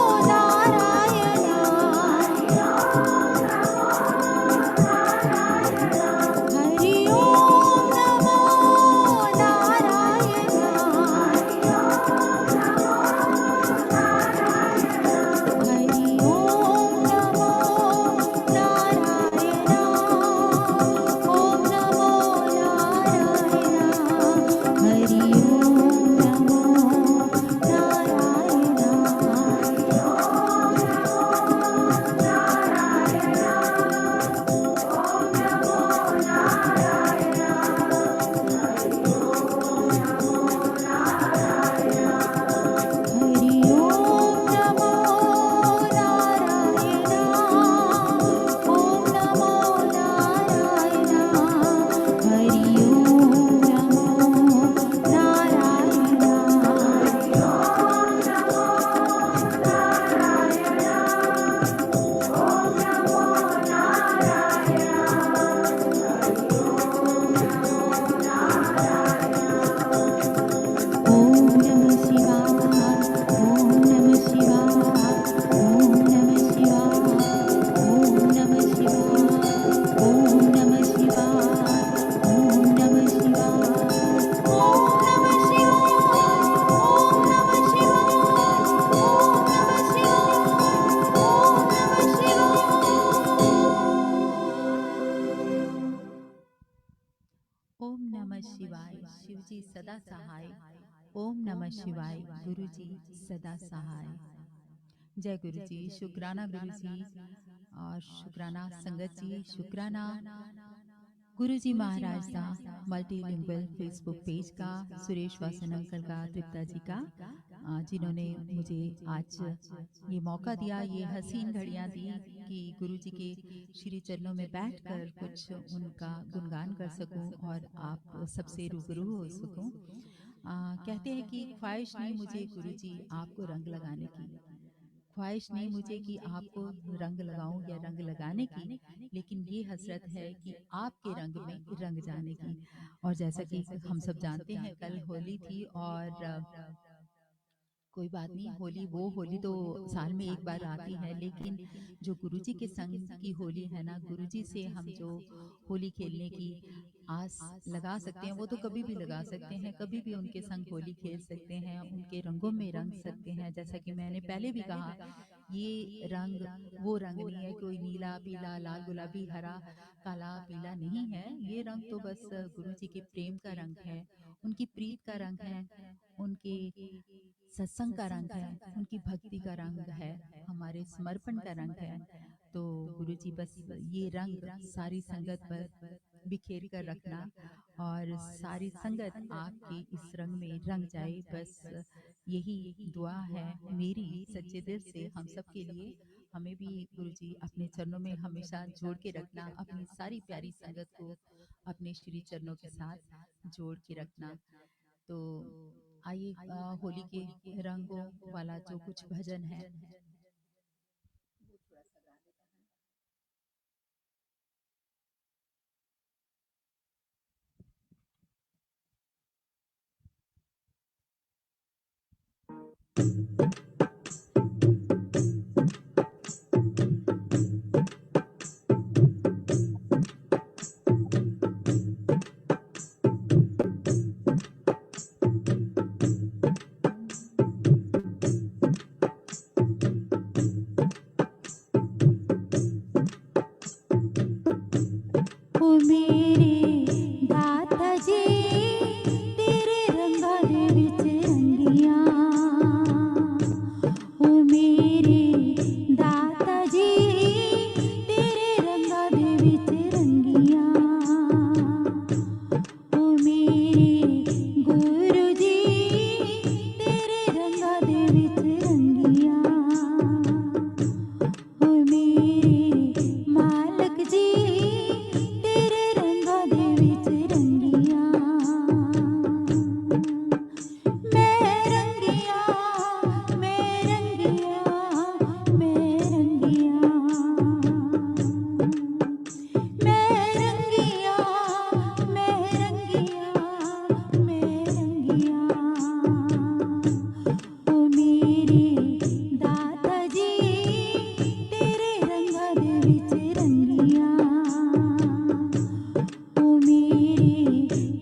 नारायणा हरि ओम नमो नारायणा हरि ओम नमो नारायणा ओम नमो नारायणा हरि ओम नमो हरि ओम नमो नारायणा ओम नमो नारायणा हरि ओम नमो ओम नमः शिवाय ओम नमः शिवाय ओम नमः शिवाय ओम नमः शिवाय ओम नमः शिवाय ओम नमः शिवाय ओम नमः शिवाय ओम नमः शिवाय ओम नमः शिवाय ओम नमः शिवाय ओम नमः शिवाय शिव जी सदा सहाय। ओम नमः शिवाय गुरु जी सदा सहाय। जय गुरु जी, शुक्राना गुरु जी और शुक्राना संगत जी, शुक्राना गुरु जी महाराज का मल्टीलिंगुअल फेसबुक पेज का, सुरेश वासन अंकल का, तृप्ता जी का, जिन्होंने मुझे आज ये मौका दिया, ये हसीन घड़ियां दी कि गुरु जी के श्री चरणों में बैठकर कुछ उनका गुणगान कर सकूं और आप सबसे रूबरू हो सकूं। कहते हैं कि ख्वाहिश नहीं मुझे गुरु जी आपको रंग लगाने की, ख्वाहिश नहीं मुझे कि आपको रंग लगाऊं या रंग लगाने की, लेकिन ये हसरत है कि आपके रंग में रंग जाने की। और जैसा कि हम सब जानते हैं कल होली थी और कोई बात नहीं, होली तो साल में एक बार आती है, लेकिन जो गुरुजी के संग की होली है ना, गुरुजी से हम जो होली खेलने की आस लगा सकते हैं वो तो कभी भी लगा सकते हैं, कभी भी उनके संग होली खेल सकते हैं, उनके रंगों में रंग सकते हैं। जैसा कि मैंने पहले भी कहा, ये रंग वो रंग नहीं है, कोई नीला पीला लाल गुलाबी हरा काला पीला नहीं है। ये रंग तो बस गुरुजी के प्रेम का रंग है, उनकी प्रीत का रंग है, उनके सत्संग का रंग है, उनकी भक्ति का रंग है, हमारे समर्पण का रंग है। तो गुरुजी बस ये रंग सारी संगत पर बिखेर कर रखना और सारी संगत आपके इस रंग में रंग जाए। बस यही दुआ है मेरी सच्चे दिल से हम सब के लिए। हमें भी गुरुजी अपने चरणों में हमेशा जोड़ के रखना, अपनी सारी प्यारी संगत को अपने श्री चरणों के साथ जोड़ के रखना। तो आइए होली के रंगों वाला जो कुछ भजन है ओ मेरे दाता जी तेरे रंगा दे विच रंगियां। ओ मेरे दाता जी तेरे रंगा दे विच रंगियां। ओ मेरे गुरु जी तेरे रंगा दे विच रंगियां। ओ मेरे मालक जी तेरे रंगा दे विच रंगियां। मैं रंगियां, मैं रंगियां, मैं रंगियां। मैं रंगियां, मैं रंगियां, मैं रंगियां। ओ मेरे दाता जी तेरे रंगा दे विच रंगियां। ओ मेरे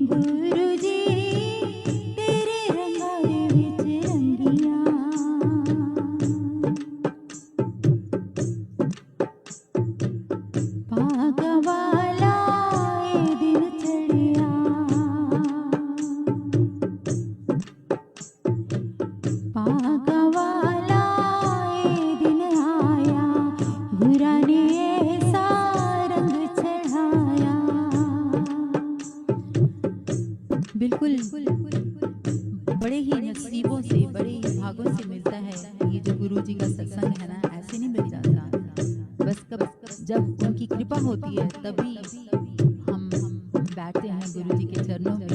गुरु जी तेरे रंगा दे विच रंगियां। भागा वाला ए दिन चढ़िया। भागा वाला ए दिन आया, गुरा ने ऐसा रंग चढ़ाया। बिल्कुल बड़े ही नसीबों से, बड़े ही भागों से मिलता है ये जो गुरु जी का सत्संग है ना, ऐसे नहीं मिल जाता। बस कब जब उनकी कृपा होती है तभी हम बैठते हैं गुरु जी के चरणों में,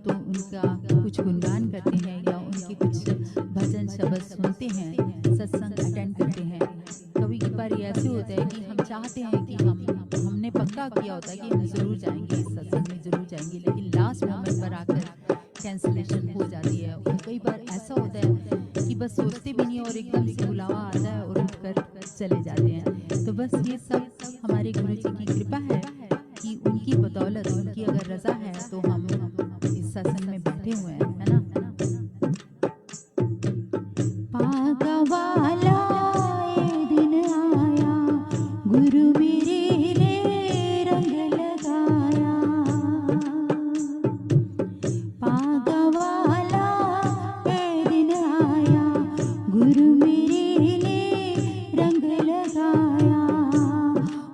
तो उनका कुछ गुणगान करते हैं या उनके कुछ भजन शब्द सुनते हैं, सत्संग अटेंड करते हैं। कभी कभार ऐसे होता है कि हम चाहते हैं कि हमने पक्का किया होता है कि हम जरूर जाएंगे, इस सत्संग में जरूर जाएंगे, लेकिन लास्ट मोमेंट पर आकर कैंसिलेशन हो जाती है। और कई बार ऐसा होता है कि बस सोचते भी नहीं और एकदम से बुलावा आता है और उठकर चले जाते हैं। तो बस ये सब हमारे गुरु जी की कृपा है कि उनकी बदौलत, उनकी अगर रजा है तो हम इस सत्संग में बैठे हुए हैं, है ना। भागा वाला ए दिन आया, गुरु मेरे ने रंग लगाया। भागा वाला ए दिन आया, गुरु मेरे ने रंग लगाया।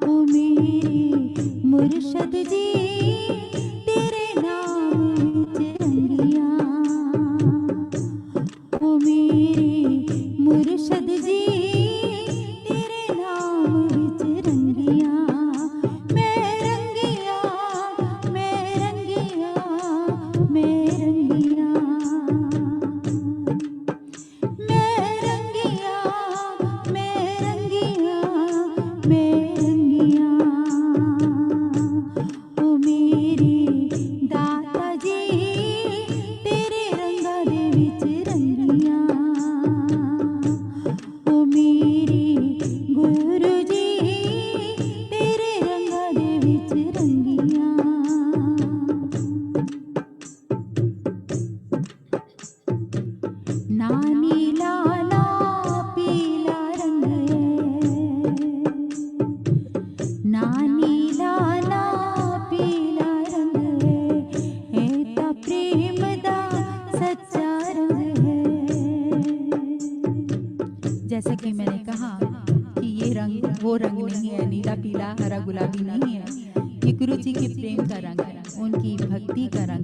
ओ मेरे मुर्शद जी तेरे नाम विच रंगियां।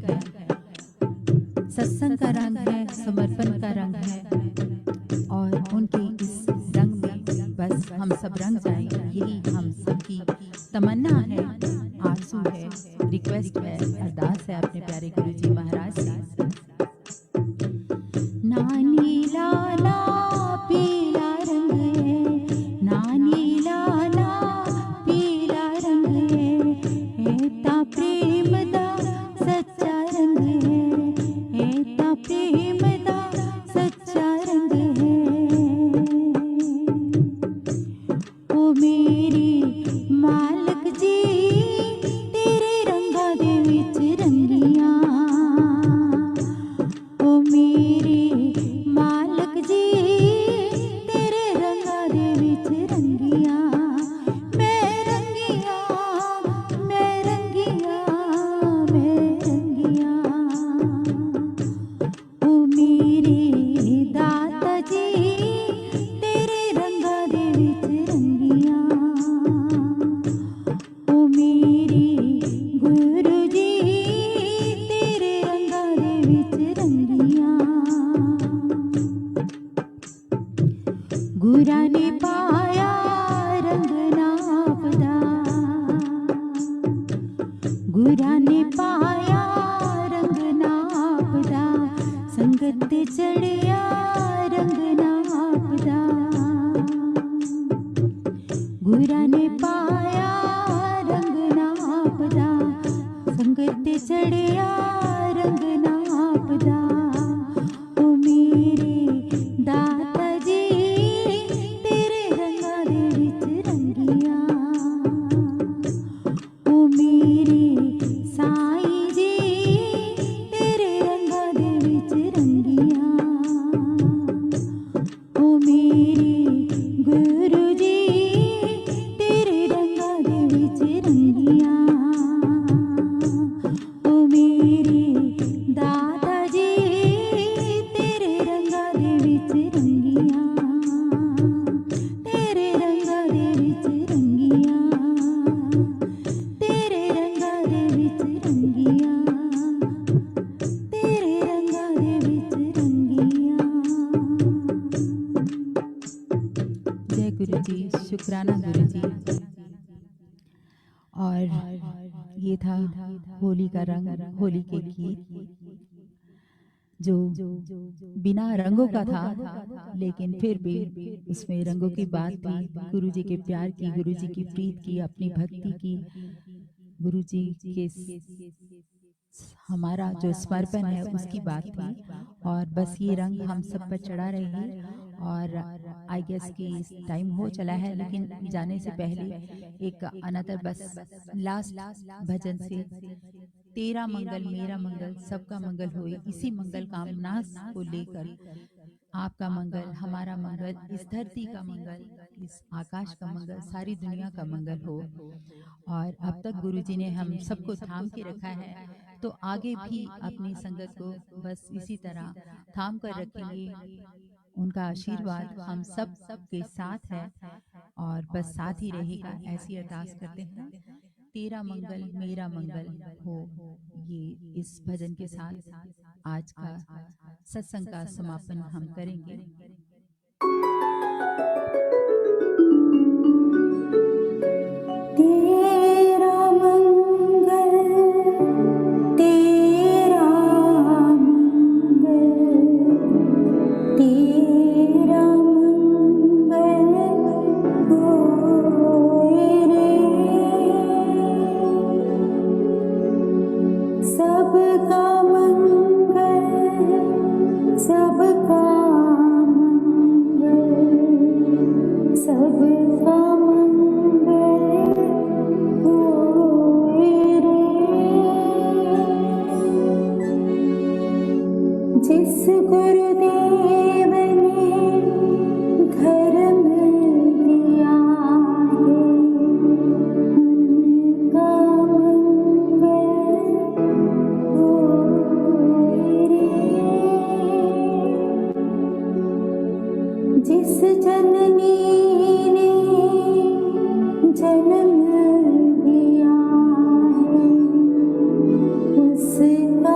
रंग है, सत्संग का रंग है, समर्पण का रंग है। और उनके इस रंग में बस हम सब रंग जाएं, यही हम सबकी तमन्ना है, आरज़ू है, रिक्वेस्ट है, अरदास है अपने प्यारे गुरु जी महाराज से। नानी लाला पीला रंग है, नानी लाला पीला रंग है, एता प्रेम दा सच्चा रंग है, एता प्रेम दा सच्चा रंग है। ओ मेरे मालक जी तेरे रंगा दे विच रंगियां, ओ मेरे मालक जी तेरे रंगा दे विच रंगियां, मैं रंगियां, मैं रंगियां, मैं रंगियां। ओ मेरे दाता जी तेरे रंगा दे विच रंगियां, ओ मेरे गुरु जी तेरे रंगा दे विच रंगियां। गुरा ने पाया रंग नापदा, गुरा ने पाया रंग नापदा, संगत ते चढ़िया रंग नापदा, गुरा ने पाया रंग नापदा, संगत ते चढ़िया रंग नापदा। ओ मेरे दाता जी तेरे रंगा दे विच रंगियां, ओ मेरे साईं जी तेरे रंगा दे विच रंगियां, ओ मेरे गुरु जी तेरे रंगा दे विच रंगियां, ओ मेरे दाता जी तेरे रंगा दे विच रंगियां, तेरे रंगा दे विच रंगियां, तेरे रंगा दे विच रंगियां, तेरे रंगा दे विच रंगियां। जय गुरु जी, शुक्राना गुरु जी। और ये था होली का रंग, होली के गीत जो बिना रंगों का था, लेकिन फिर भी उसमें रंगों की बात थी, गुरु जी के प्यार की, गुरु जी की प्रीत की, अपनी भक्ति की, गुरु जी के हमारा जो समर्पण है उसकी बात थी। और बस ये रंग हम सब पर चढ़ा रही। और आई गेस कि टाइम हो चला है, लेकिन जाने से पहले एक अनदर बस लास्ट भजन से, तेरा मंगल मेरा मंगल सबका मंगल होए, इसी मंगल कामना को लेकर आपका मंगल, हमारा मंगल, इस धरती का मंगल, इस आकाश का मंगल, सारी दुनिया का मंगल हो। और अब तक गुरुजी ने हम सबको थाम के रखा है, तो आगे भी अपनी संगत को बस इसी तरह थाम कर रखेंगे। उनका आशीर्वाद हम सब के साथ है और बस साथ ही रहेगा, ऐसी अरदास करते हैं। तेरा मंगल मेरा मंगल हो, ये इस भजन के साथ आज का सत्संग का समापन हम करेंगे। तेरा मंगल, तेरा मंगल, तेरा मंगल होए रे, सबका मंगल, सबका मंगल, सबका मंगल होए रे। जिस गुरुदेव ने धर्म दिया है, उनका मंगल होए रे। जिस जननी ने जन्म दिया है, उसका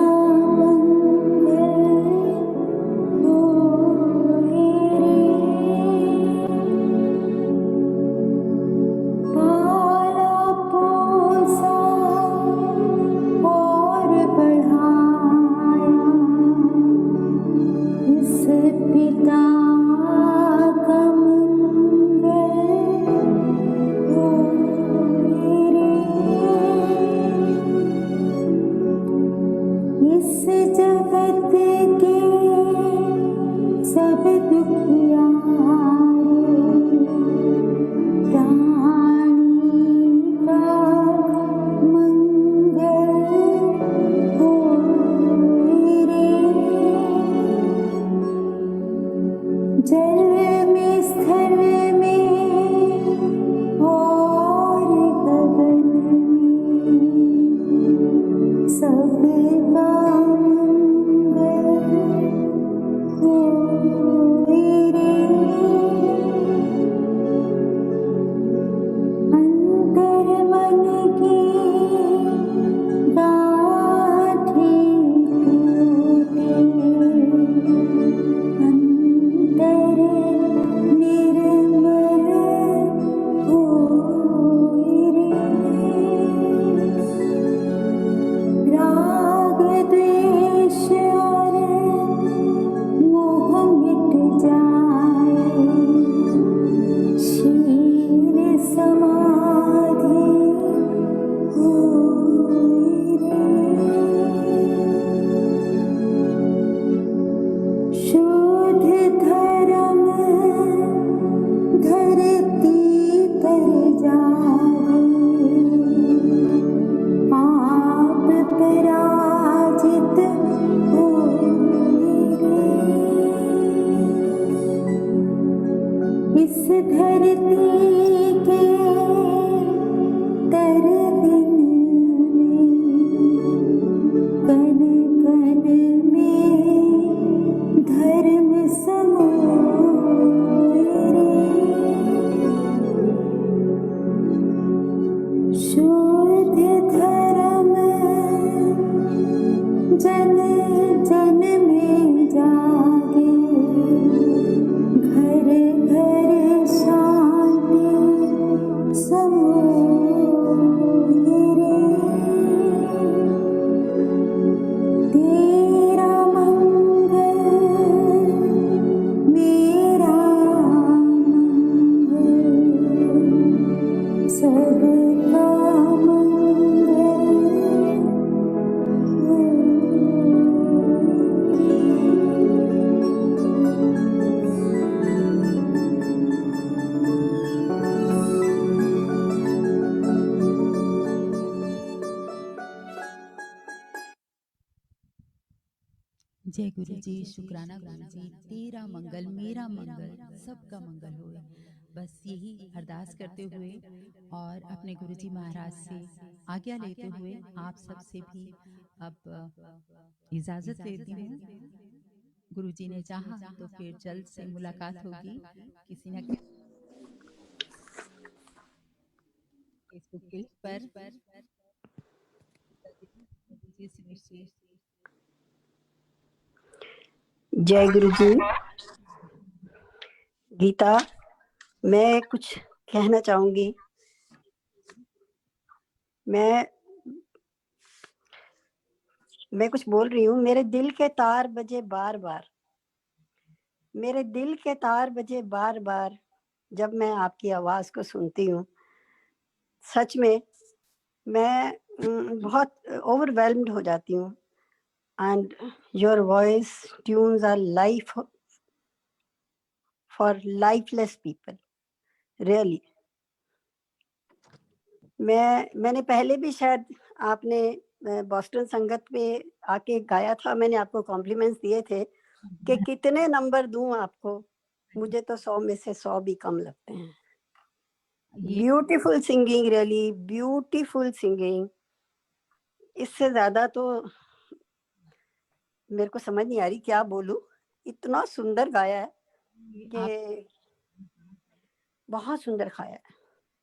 इस जगत के सब दुखियारे प्राणी का मंगल होए रे। जल में स्थल में और गगन में सबका मंगल होए रे। अंतर मन की गाँठें टूटे, अंतर निर्मल होए रे। राग द्वेष और मोह मिट जाए, शील समाधि होए रे। शुद्ध धर्म धरती पर जागे, आप पराजित होए रे। इस धरती के तर दिन में कण कण में धर्म समोए रे। शुद्ध धर्म जन जन में जागे, घर घर शांति समोए रे। तेरा मंगल मेरा मंगल, सबका जय गुरु जी, शुक्राना गुरु जी। तेरा मंगल मेरा मंगल, सबका मंगल होए। बस यही अरदास करते हुए और अपने गुरु जी महाराज से आज्ञा लेते हुए आप सबसे भी अब इजाजत लेती हूँ। गुरु जी ने चाहा तो फिर जल्द से मुलाकात होगी किसी न किसी फेसबुक पेज पर। जय गुरु जी। गीता, मैं कुछ कहना चाहूंगी। मैं कुछ बोल रही हूँ। मेरे दिल के तार बजे बार बार, मेरे दिल के तार बजे बार बार जब मैं आपकी आवाज को सुनती हूँ। सच में मैं बहुत ओवरवेल्म्ड हो जाती हूँ। And your voice tunes our life for lifeless people, really. मैंने पहले भी शायद आपने बॉस्टन संगत पे आके गाया था, मैंने आपको कॉम्प्लीमेंट्स दिए थे कि कितने नंबर दूं आपको। मुझे तो 100 में से 100 भी कम लगते हैं। Beautiful singing, really beautiful singing. इससे ज्यादा तो मेरे को समझ नहीं आ रही क्या बोलूं। इतना सुंदर गाया है कि बहुत सुंदर गाया है।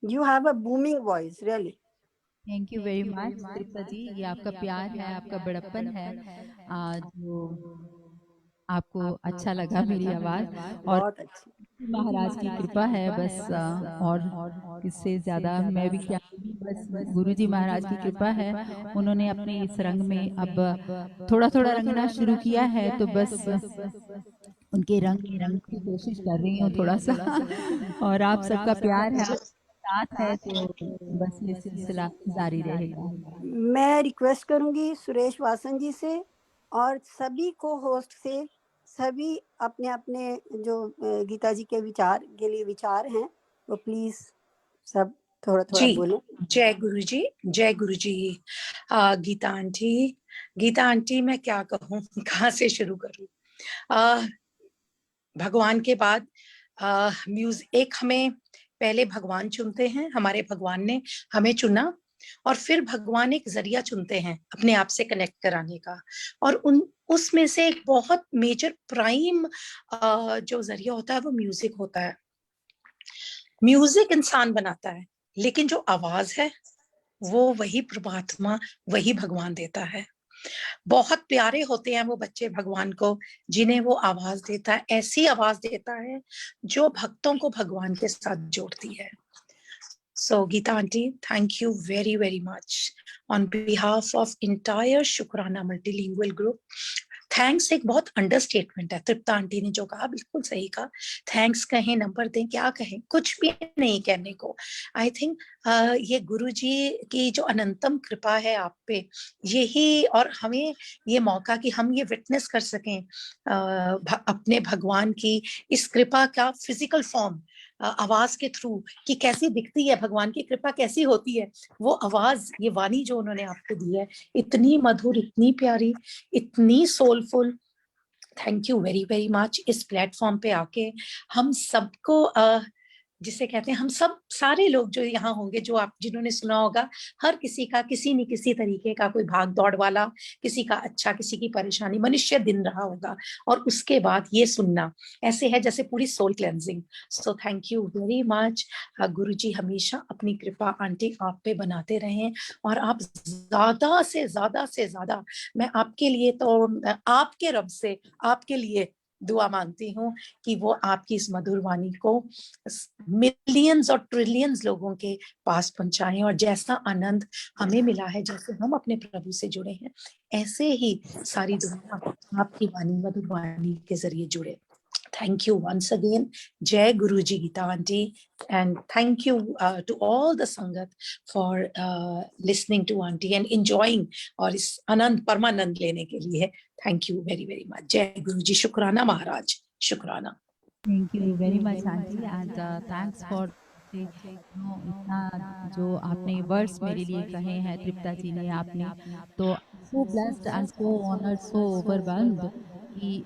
You have a booming voice, really. Thank you very much Tripa ji. ये आपका प्यार है, आपका बड़प्पन है जो आपको अच्छा लगा मेरी आवाज। और बहुत अच्छी। महाराज की कृपा है बस। और इससे ज्यादा मैं भी क्या, बस गुरु जी महाराज की कृपा है। उन्होंने अपने इस रंग में अब थोड़ा थोड़ा रंगना शुरू किया है, तो बस उनके रंग की कोशिश कर रही हूँ थोड़ा सा। और आप सबका प्यार है, साथ है तो बस ये सिलसिला जारी रहेगा। मैं रिक्वेस्ट करूंगी सुरेश वासन जी से और सभी को होस्ट से, सभी अपने अपने जो गीता जी के विचार के लिए विचार हैं वो प्लीज सब थोड़ा थोड़ा जी, बोलें। जय गुरु जी, जय गुरु जी। गीता आंटी मैं क्या कहूँ, कहाँ से शुरू करूँ। भगवान के बाद म्यूजिक, एक हमें पहले भगवान चुनते हैं, हमारे भगवान ने हमें चुना, और फिर भगवान एक जरिया चुनते हैं अपने आप से कनेक्ट कराने का, और उसमें से एक बहुत मेजर प्राइम जो जरिया होता है वो म्यूजिक होता है। म्यूजिक इंसान बनाता है, लेकिन जो आवाज है वो वही परमात्मा, वही भगवान देता है। बहुत प्यारे होते हैं वो बच्चे भगवान को, जिन्हें वो आवाज देता है, ऐसी आवाज देता है जो भक्तों को भगवान के साथ जोड़ती है। So Geeta aunty, thank you very, very much on behalf of entire Shukrana Multilingual Group. Thanks एक बहुत अंडरस्टेटमेंट है, तृप्ता आंटी ने जो कहा बिल्कुल सही कहा। थैंक्स कहें, नंबर दें, क्या कहें, कुछ भी नहीं कहने को। आई थिंक ये गुरु जी की जो अनंतम कृपा है आप पे, यही, और हमें ये मौका कि हम ये विटनेस कर सकें अपने भगवान की इस कृपा का फिजिकल फॉर्म, आवाज के थ्रू, कि कैसी दिखती है भगवान की कृपा, कैसी होती है वो आवाज, ये वाणी जो उन्होंने आपको दी है, इतनी मधुर, इतनी प्यारी, इतनी soulful. Thank you very very much. इस प्लेटफॉर्म पे आके हम सबको जिसे कहते हैं, हम सब सारे लोग जो यहाँ होंगे, जो आप जिन्होंने सुना होगा, हर किसी का किसी न किसी तरीके का कोई भाग दौड़ वाला, किसी का अच्छा, किसी की परेशानी, मनुष्य दिन रहा होगा, और उसके बाद ये सुनना ऐसे है जैसे पूरी soul cleansing. So thank you very much. Guru ji हमेशा अपनी कृपा आंटी आप पे बनाते रहें, और आप ज्यादा से ज्यादा, मैं आपके लिए तो आपके रब से आपके लिए दुआ मांगती हूँ कि वो आपकी इस मधुर वाणी को मिलियंस और ट्रिलियंस लोगों के पास पहुंचाएं, और जैसा आनंद हमें मिला है, जैसे हम अपने प्रभु से जुड़े हैं, ऐसे ही सारी दुनिया आपकी वाणी, मधुर वाणी के जरिए जुड़े। Thank you once again. Jai Guruji Geeta Aunty, and thank you to all the Sangat for listening to Aunty and enjoying और इस आनंद परमानंद लेने के लिए। Thank you very very much. जय गुरुजी, शुक्राना महाराज, शुक्राना। Thank you very much aunty, and thanks for इतना जो आपने वर्ड्स मेरे लिए कहे हैं तृप्ता जी ने, आपने तो so blessed and so honoured, so overwhelmed कि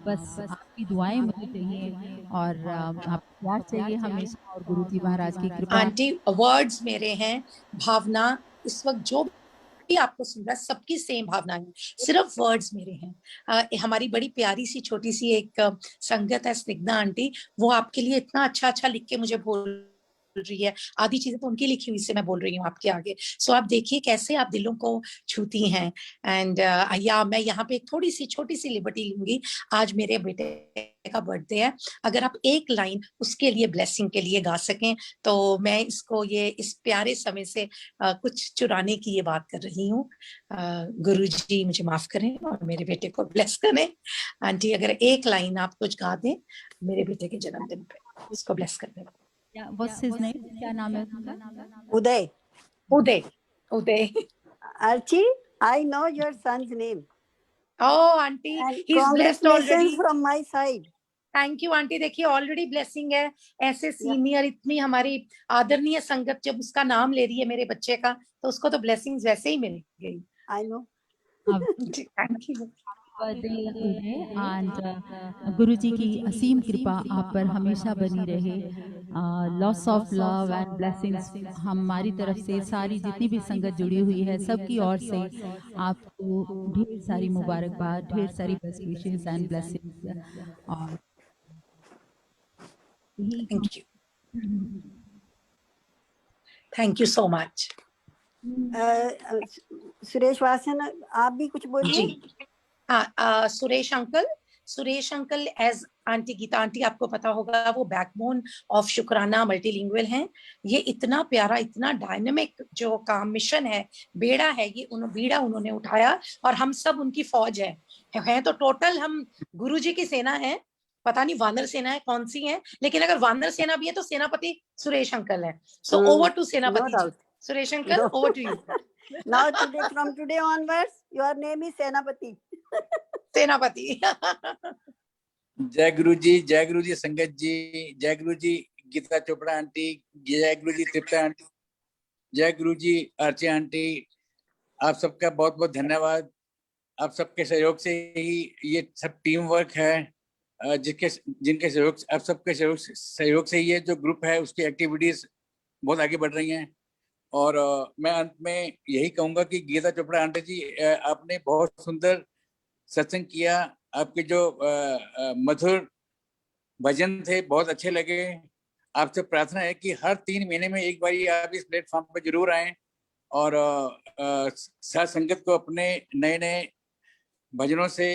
बस आपकी दुआएं मुझे चाहिए, और आप प्यार चाहिए हमेशा, और गुरु जी महाराज की कृपा। आंटी वर्ड्स मेरे हैं, भावना इस वक्त जो भी आपको सुन रहा है, सबकी सेम भावना है, सिर्फ वर्ड्स मेरे हैं। हमारी बड़ी प्यारी सी छोटी सी एक संगत है, स्निग्धा आंटी, वो आपके लिए इतना अच्छा अच्छा लिख के मुझे बोल रही है, आधी चीजें तो उनकी लिखी हुई से मैं बोल रही हूँ आपके आगे। सो आप देखिए कैसे आप दिलों को छूती हैं। एंड या मैं यहाँ पे एक थोड़ी सी छोटी सी लिबर्टी लूंगी, आज मेरे बेटे का बर्थडे है, अगर आप एक लाइन उसके लिए ब्लेसिंग के लिए गा सकें तो मैं इसको ये इस प्यारे समय से कुछ चुराने की ये बात कर रही हूँ। गुरुजी मुझे माफ करें और मेरे बेटे को ब्लेस करें। आंटी अगर एक लाइन आप कुछ गा दें मेरे बेटे के जन्मदिन पे, उसको ब्लेस कर दें। What's his name? क्या नाम है उसका? उदय। उदय, उदय। Archie, I know your son's name. Oh, auntie, And he's blessed congratulations already. from my side. Thank you aunty, देखिए ऑलरेडी ब्लेसिंग है। ऐसे सीनियर, इतनी हमारी आदरणीय संगत जब उसका नाम ले रही है मेरे बच्चे का, तो उसको तो ब्लेसिंग्स वैसे ही मिल गई। I know. Thank you. And गुरु जी की असीम कृपा आप पर हमेशा बनी रहे। Loss of love and blessings हमारी तरफ से, सारी जितनी भी संगत जुड़ी हुई है सबकी ओर से आपको ढेर सारी मुबारकबाद, ढेर सारी बेस्ट विशेस एंड ब्लेसिंग्स। और thank you, thank you so much. Suresh Vasan, आप भी कुछ बोलिए। जी सुरेश अंकल एज आंटी गीता आंटी आपको पता होगा, वो बैकबोन ऑफ शुक्राना मल्टीलिंगुअल हैं। ये इतना प्यारा, इतना डायनेमिक जो काम मिशन है, बेड़ा है, ये बीड़ा उन्होंने उठाया, और हम सब उनकी फौज है तो टोटल हम गुरुजी की सेना है, पता नहीं वानर सेना है कौन सी है, लेकिन अगर वानर सेना भी है तो सेनापति सुरेश अंकल है। So over to no Senapati ji. doubt. Suresh uncle, No. Over to you. Now today, from today onwards, your name is Senapati. सेनापति। जय गुरु जी संगत जी, जय गुरु जी गीता चोपड़ा आंटी, जय गुरु जी तृप्ता आंटी, जय गुरु जी अर्ची आंटी। आप सबका बहुत बहुत धन्यवाद। आप सबके सहयोग से ही ये सब टीम वर्क है, जिनके सहयोग, आप सबके सहयोग से ये जो ग्रुप है उसकी एक्टिविटीज बहुत आगे बढ़ रही हैं। और मैं अंत में यही कहूंगा कि गीता चोपड़ा आंटी जी, आपने बहुत सुंदर सत्संग किया। आपके जो मधुर भजन थे बहुत अच्छे लगे। आपसे प्रार्थना है कि हर 3 महीने में एक बार आप इस प्लेटफॉर्म पर जरूर आएं और साथ संगत को अपने नए नए भजनों से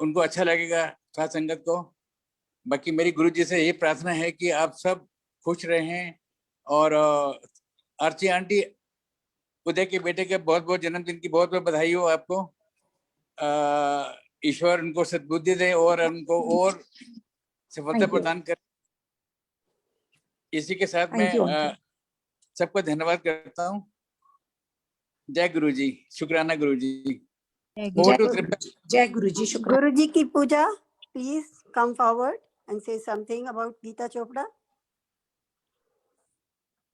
उनको अच्छा लगेगा साथ संगत को। बाकी मेरी गुरु जी से ये प्रार्थना है कि आप सब खुश रहें। और अर्ची आंटी, उदय के बेटे के बहुत बहुत जन्मदिन की बहुत बहुत बधाई हो आपको। ईश्वर उनको सद्बुद्धि दे और उनको और सफलता प्रदान कर। इसी के साथ मैं सबको धन्यवाद करता हूँ। जय गुरु जी, शुक्राना गुरु जी। जय गुरु जी, शुक्राना। Guru ji ki puja, please come forward and say something about Geeta Chopra.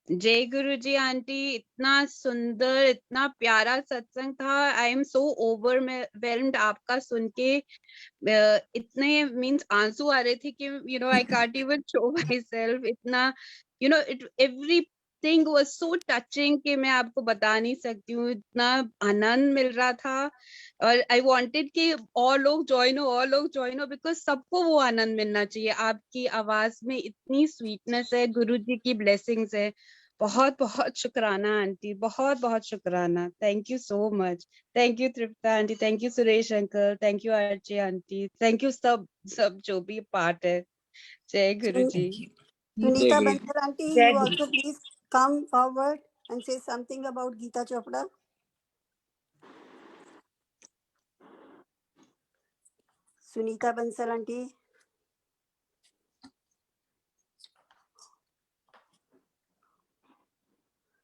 जय गुरु जी आंटी, इतना सुंदर इतना प्यारा सत्संग था। आई एम सो ओवरवेल्म्ड आपका सुन के। इतने मीन्स आंसू आ रहे थे कि I can't even show myself. इतना it everything was so touching कि मैं आपको बता नहीं सकती हूँ। इतना आनंद मिल रहा था और आई वांटेड कि और लोग ज्वाइन हो बिकॉज सबको वो आनंद मिलना चाहिए। आपकी आवाज में इतनी स्वीटनेस है, गुरु जी की ब्लेसिंग्स है। बहुत बहुत शुक्राना आंटी, बहुत बहुत शुक्राना। Thank you so much. Thank you Tripta aunty, thank you Suresh uncle, thank you Archi aunty, thank you सब जो भी पार्ट है। जय Guru ji. Sunita Bansal aunty, Jai you Guru also please come forward and say something about Geeta Chopra. Sunita Bansal aunty.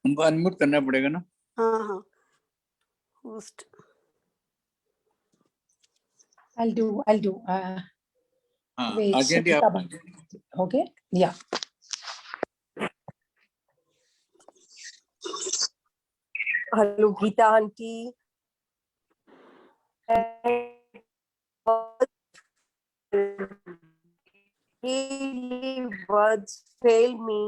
उनको unmute करना पड़ेगा ना। हाँ host. I'll do wait, aunty आप okay, yeah. Hello, Geeta aunty. Really words fail me.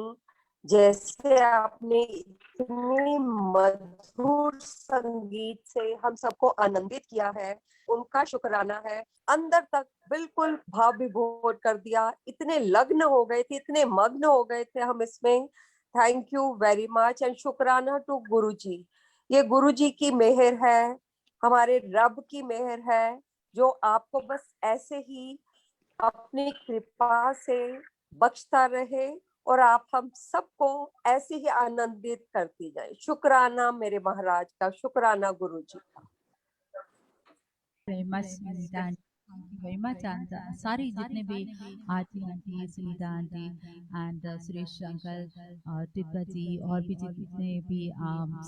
जैसे आपने इतने मधुर संगीत से हम सबको आनंदित किया है, उनका शुक्राना है। अंदर तक बिल्कुल भाव विभोर कर दिया। इतने लग्न हो गए थे, इतने मग्न हो गए थे हम इसमें। Thank you very much and शुक्राना टू गुरु जी। ये गुरु जी की मेहर है, हमारे रब की मेहर है, जो आपको बस ऐसे ही अपनी कृपा से बख्शता रहे और आप हम सबको ऐसे ही आनंदित करती जाए। शुक्राना मेरे महाराज का, शुक्राना गुरु जी का। very much Sunita aunty. Thank you very much and सारी जितने भी Aarti aunty, Sunita aunty and Suresh uncle और टिब्बा जी और भी जितने भी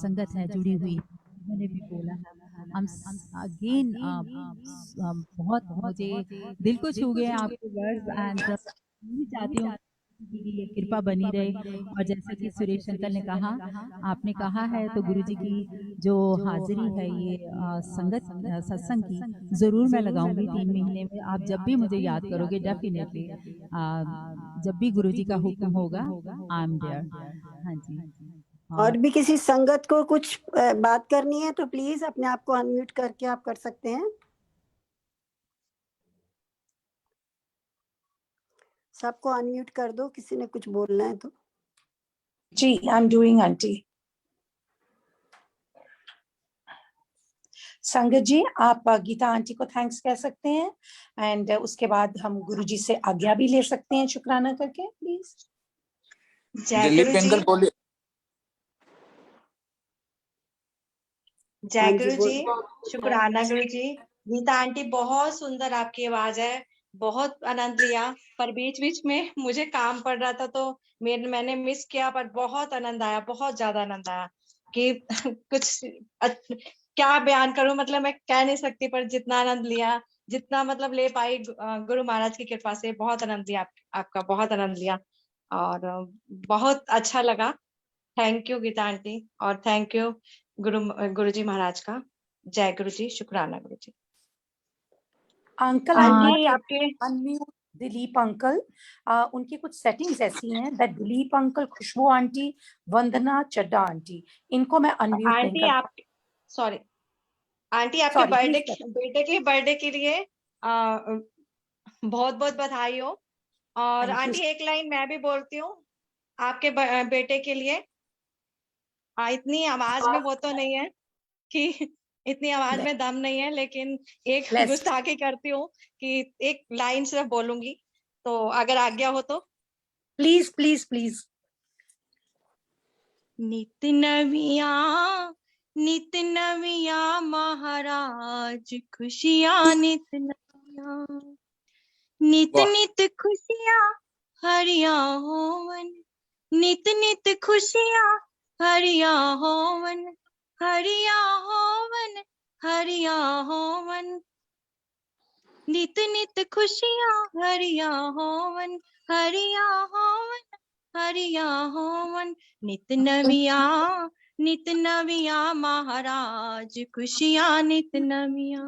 संगत है जुड़ी हुई, उन्होंने भी बोला है। अगेन बहुत मुझे दिल को छू गए आपके वर्ड्स एंड मैं चाहती हूँ कि ये कृपा बनी रहे। और जैसा कि सुरेश अंकल ने कहा, आपने कहा है तो गुरुजी की जो हाजिरी है ये संगत सत्संग की जरूर मैं लगाऊंगी 3 महीने में। आप जब भी मुझे याद करोगे डेफिनेटली, जब भी गुरुजी का हुक्म होगा आई एम देयर। हाँ जी। और भी किसी संगत को कुछ बात करनी है तो प्लीज अपने आप को अनम्यूट करके आप कर सकते हैं। सबको अनम्यूट कर दो, किसी ने कुछ बोलना है तो। जी, आई एम डूइंग आंटी। संगत जी, आप गीता आंटी को थैंक्स कह सकते हैं एंड उसके बाद हम गुरु जी से आज्ञा भी ले सकते हैं शुक्राना करके, प्लीज। जय गुरु जी। जय गुरु जी, शुक्राना गुरु जी। गीता आंटी बहुत सुंदर आपकी आवाज है, बहुत आनंद लिया। पर बीच बीच में मुझे काम पड़ रहा था तो मैंने मिस किया, पर बहुत आनंद आया, बहुत ज्यादा आनंद आया कि कुछ क्या बयान करूं, मतलब मैं कह नहीं सकती, पर जितना आनंद लिया, जितना मतलब ले पाई गुरु महाराज की कृपा से, बहुत आनंद लिया। आपका बहुत आनंद लिया और बहुत अच्छा लगा। थैंक यू गीता आंटी, और थैंक यू गुरुजी महाराज का। जय गुरु जी, शुक्राना गुरु जी। अंकल आंटी आपके अनम्यूट दिलीप अंकल। उनकी कुछ सेटिंग्स ऐसी हैं that Dilip uncle, Khushbu aunty, Vandana Chadda aunty, इनको मैं अनम्यूट नहीं आंटी कर आप सॉरी आंटी आपके सॉरी प्लीज। बेटे के बर्थडे के लिए बहुत बहुत बधाई हो। और थैंक यू। आंटी एक लाइन मैं भी बोलती हूँ आपके बेटे के लिए। इतनी आवाज में वो तो नहीं है कि इतनी आवाज में दम नहीं है, लेकिन एक Blessed. गुस्ताखी करती हूँ कि एक लाइन सिर्फ बोलूंगी, तो अगर आज्ञा हो तो। Please please please. नित नविया महाराज, खुशियाँ नित नविया, नित वाह। नित खुशियाँ हरिया होवन, नित नित खुशियाँ हरिया होवन, हरिया होवन, हरिया होवन, नित नित खुशियाँ हरिया होवन, हरिया होवन, हरिया होवन, नित नविया महाराज, खुशियाँ नित नविया।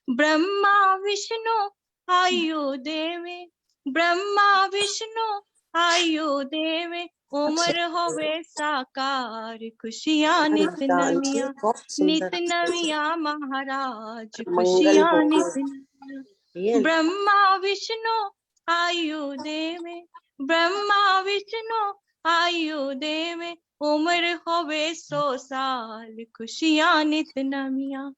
ब्रह्मा विष्णु आयु देवे, ब्रह्मा विष्णु आयु देवे, उमर होवे साकार, खुशियाँ नित नविया, नित नविया महाराज, खुशियाँ नित नविया। ब्रह्मा विष्णु आयु देवे, ब्रह्मा विष्णु आयु देवे, उम्र होवे 100 साल, खुशियाँ नित नविया,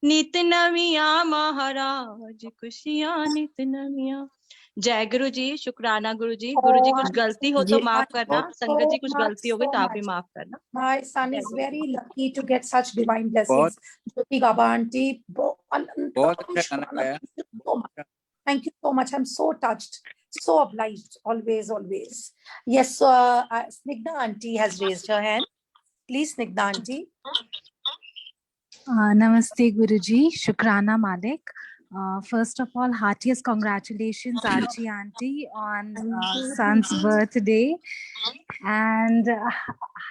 नित नविया महाराज, खुशियाँ नित नविया। जय गुरु जी, शुक्राना गुरु जी। गुरु जी कुछ गलती हो तो माफ करना, संगत जी कुछ गलती होगी तो आप भी माफ करना। My son is very lucky to get such divine blessings. बहुत Jyoti Gaba aunty, बहुत अच्छा गाना गाया। thank you so much. I'm so touched, so obliged. Always, always. Yes, Snigdha aunty has raised her hand. Please, Snigdha aunty. Namaste Guruji, Shukrana Malik. First of all, heartiest congratulations Archie auntie on son's birthday, and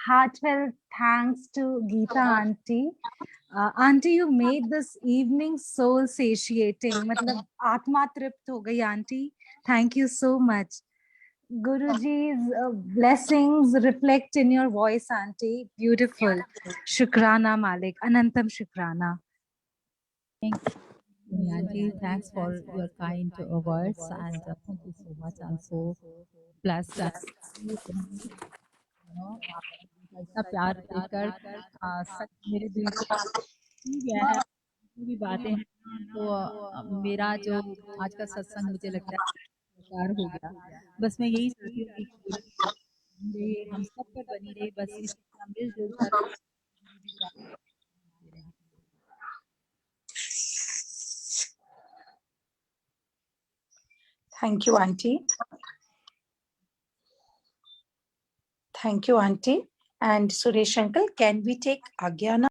heartfelt thanks to Geeta auntie. Auntie, you made this evening soul satiating. मतलब आत्मा तृप्त हो गई auntie. Thank you so much. Guruji's blessings reflect in your voice, auntie. Beautiful. Shukrana Malik. Anantam Shukrana. Thank you, Auntie. Thanks for your kind words, and thank you so much. I'm so blessed. आपका इतना प्यार देकर सच मेरे दिल को छू गया है। जो भी बातें हैं तो मेरा जो आज का सत्संग मुझे लगता है बेकार हो गया। बस मैं यही चाहती हूँ कि गुरु हम सब पर बनी रहे, बस इसी तरह मिलजुल कर Thank you, auntie. Thank you, auntie. And Suresh uncle, can we take Agya now?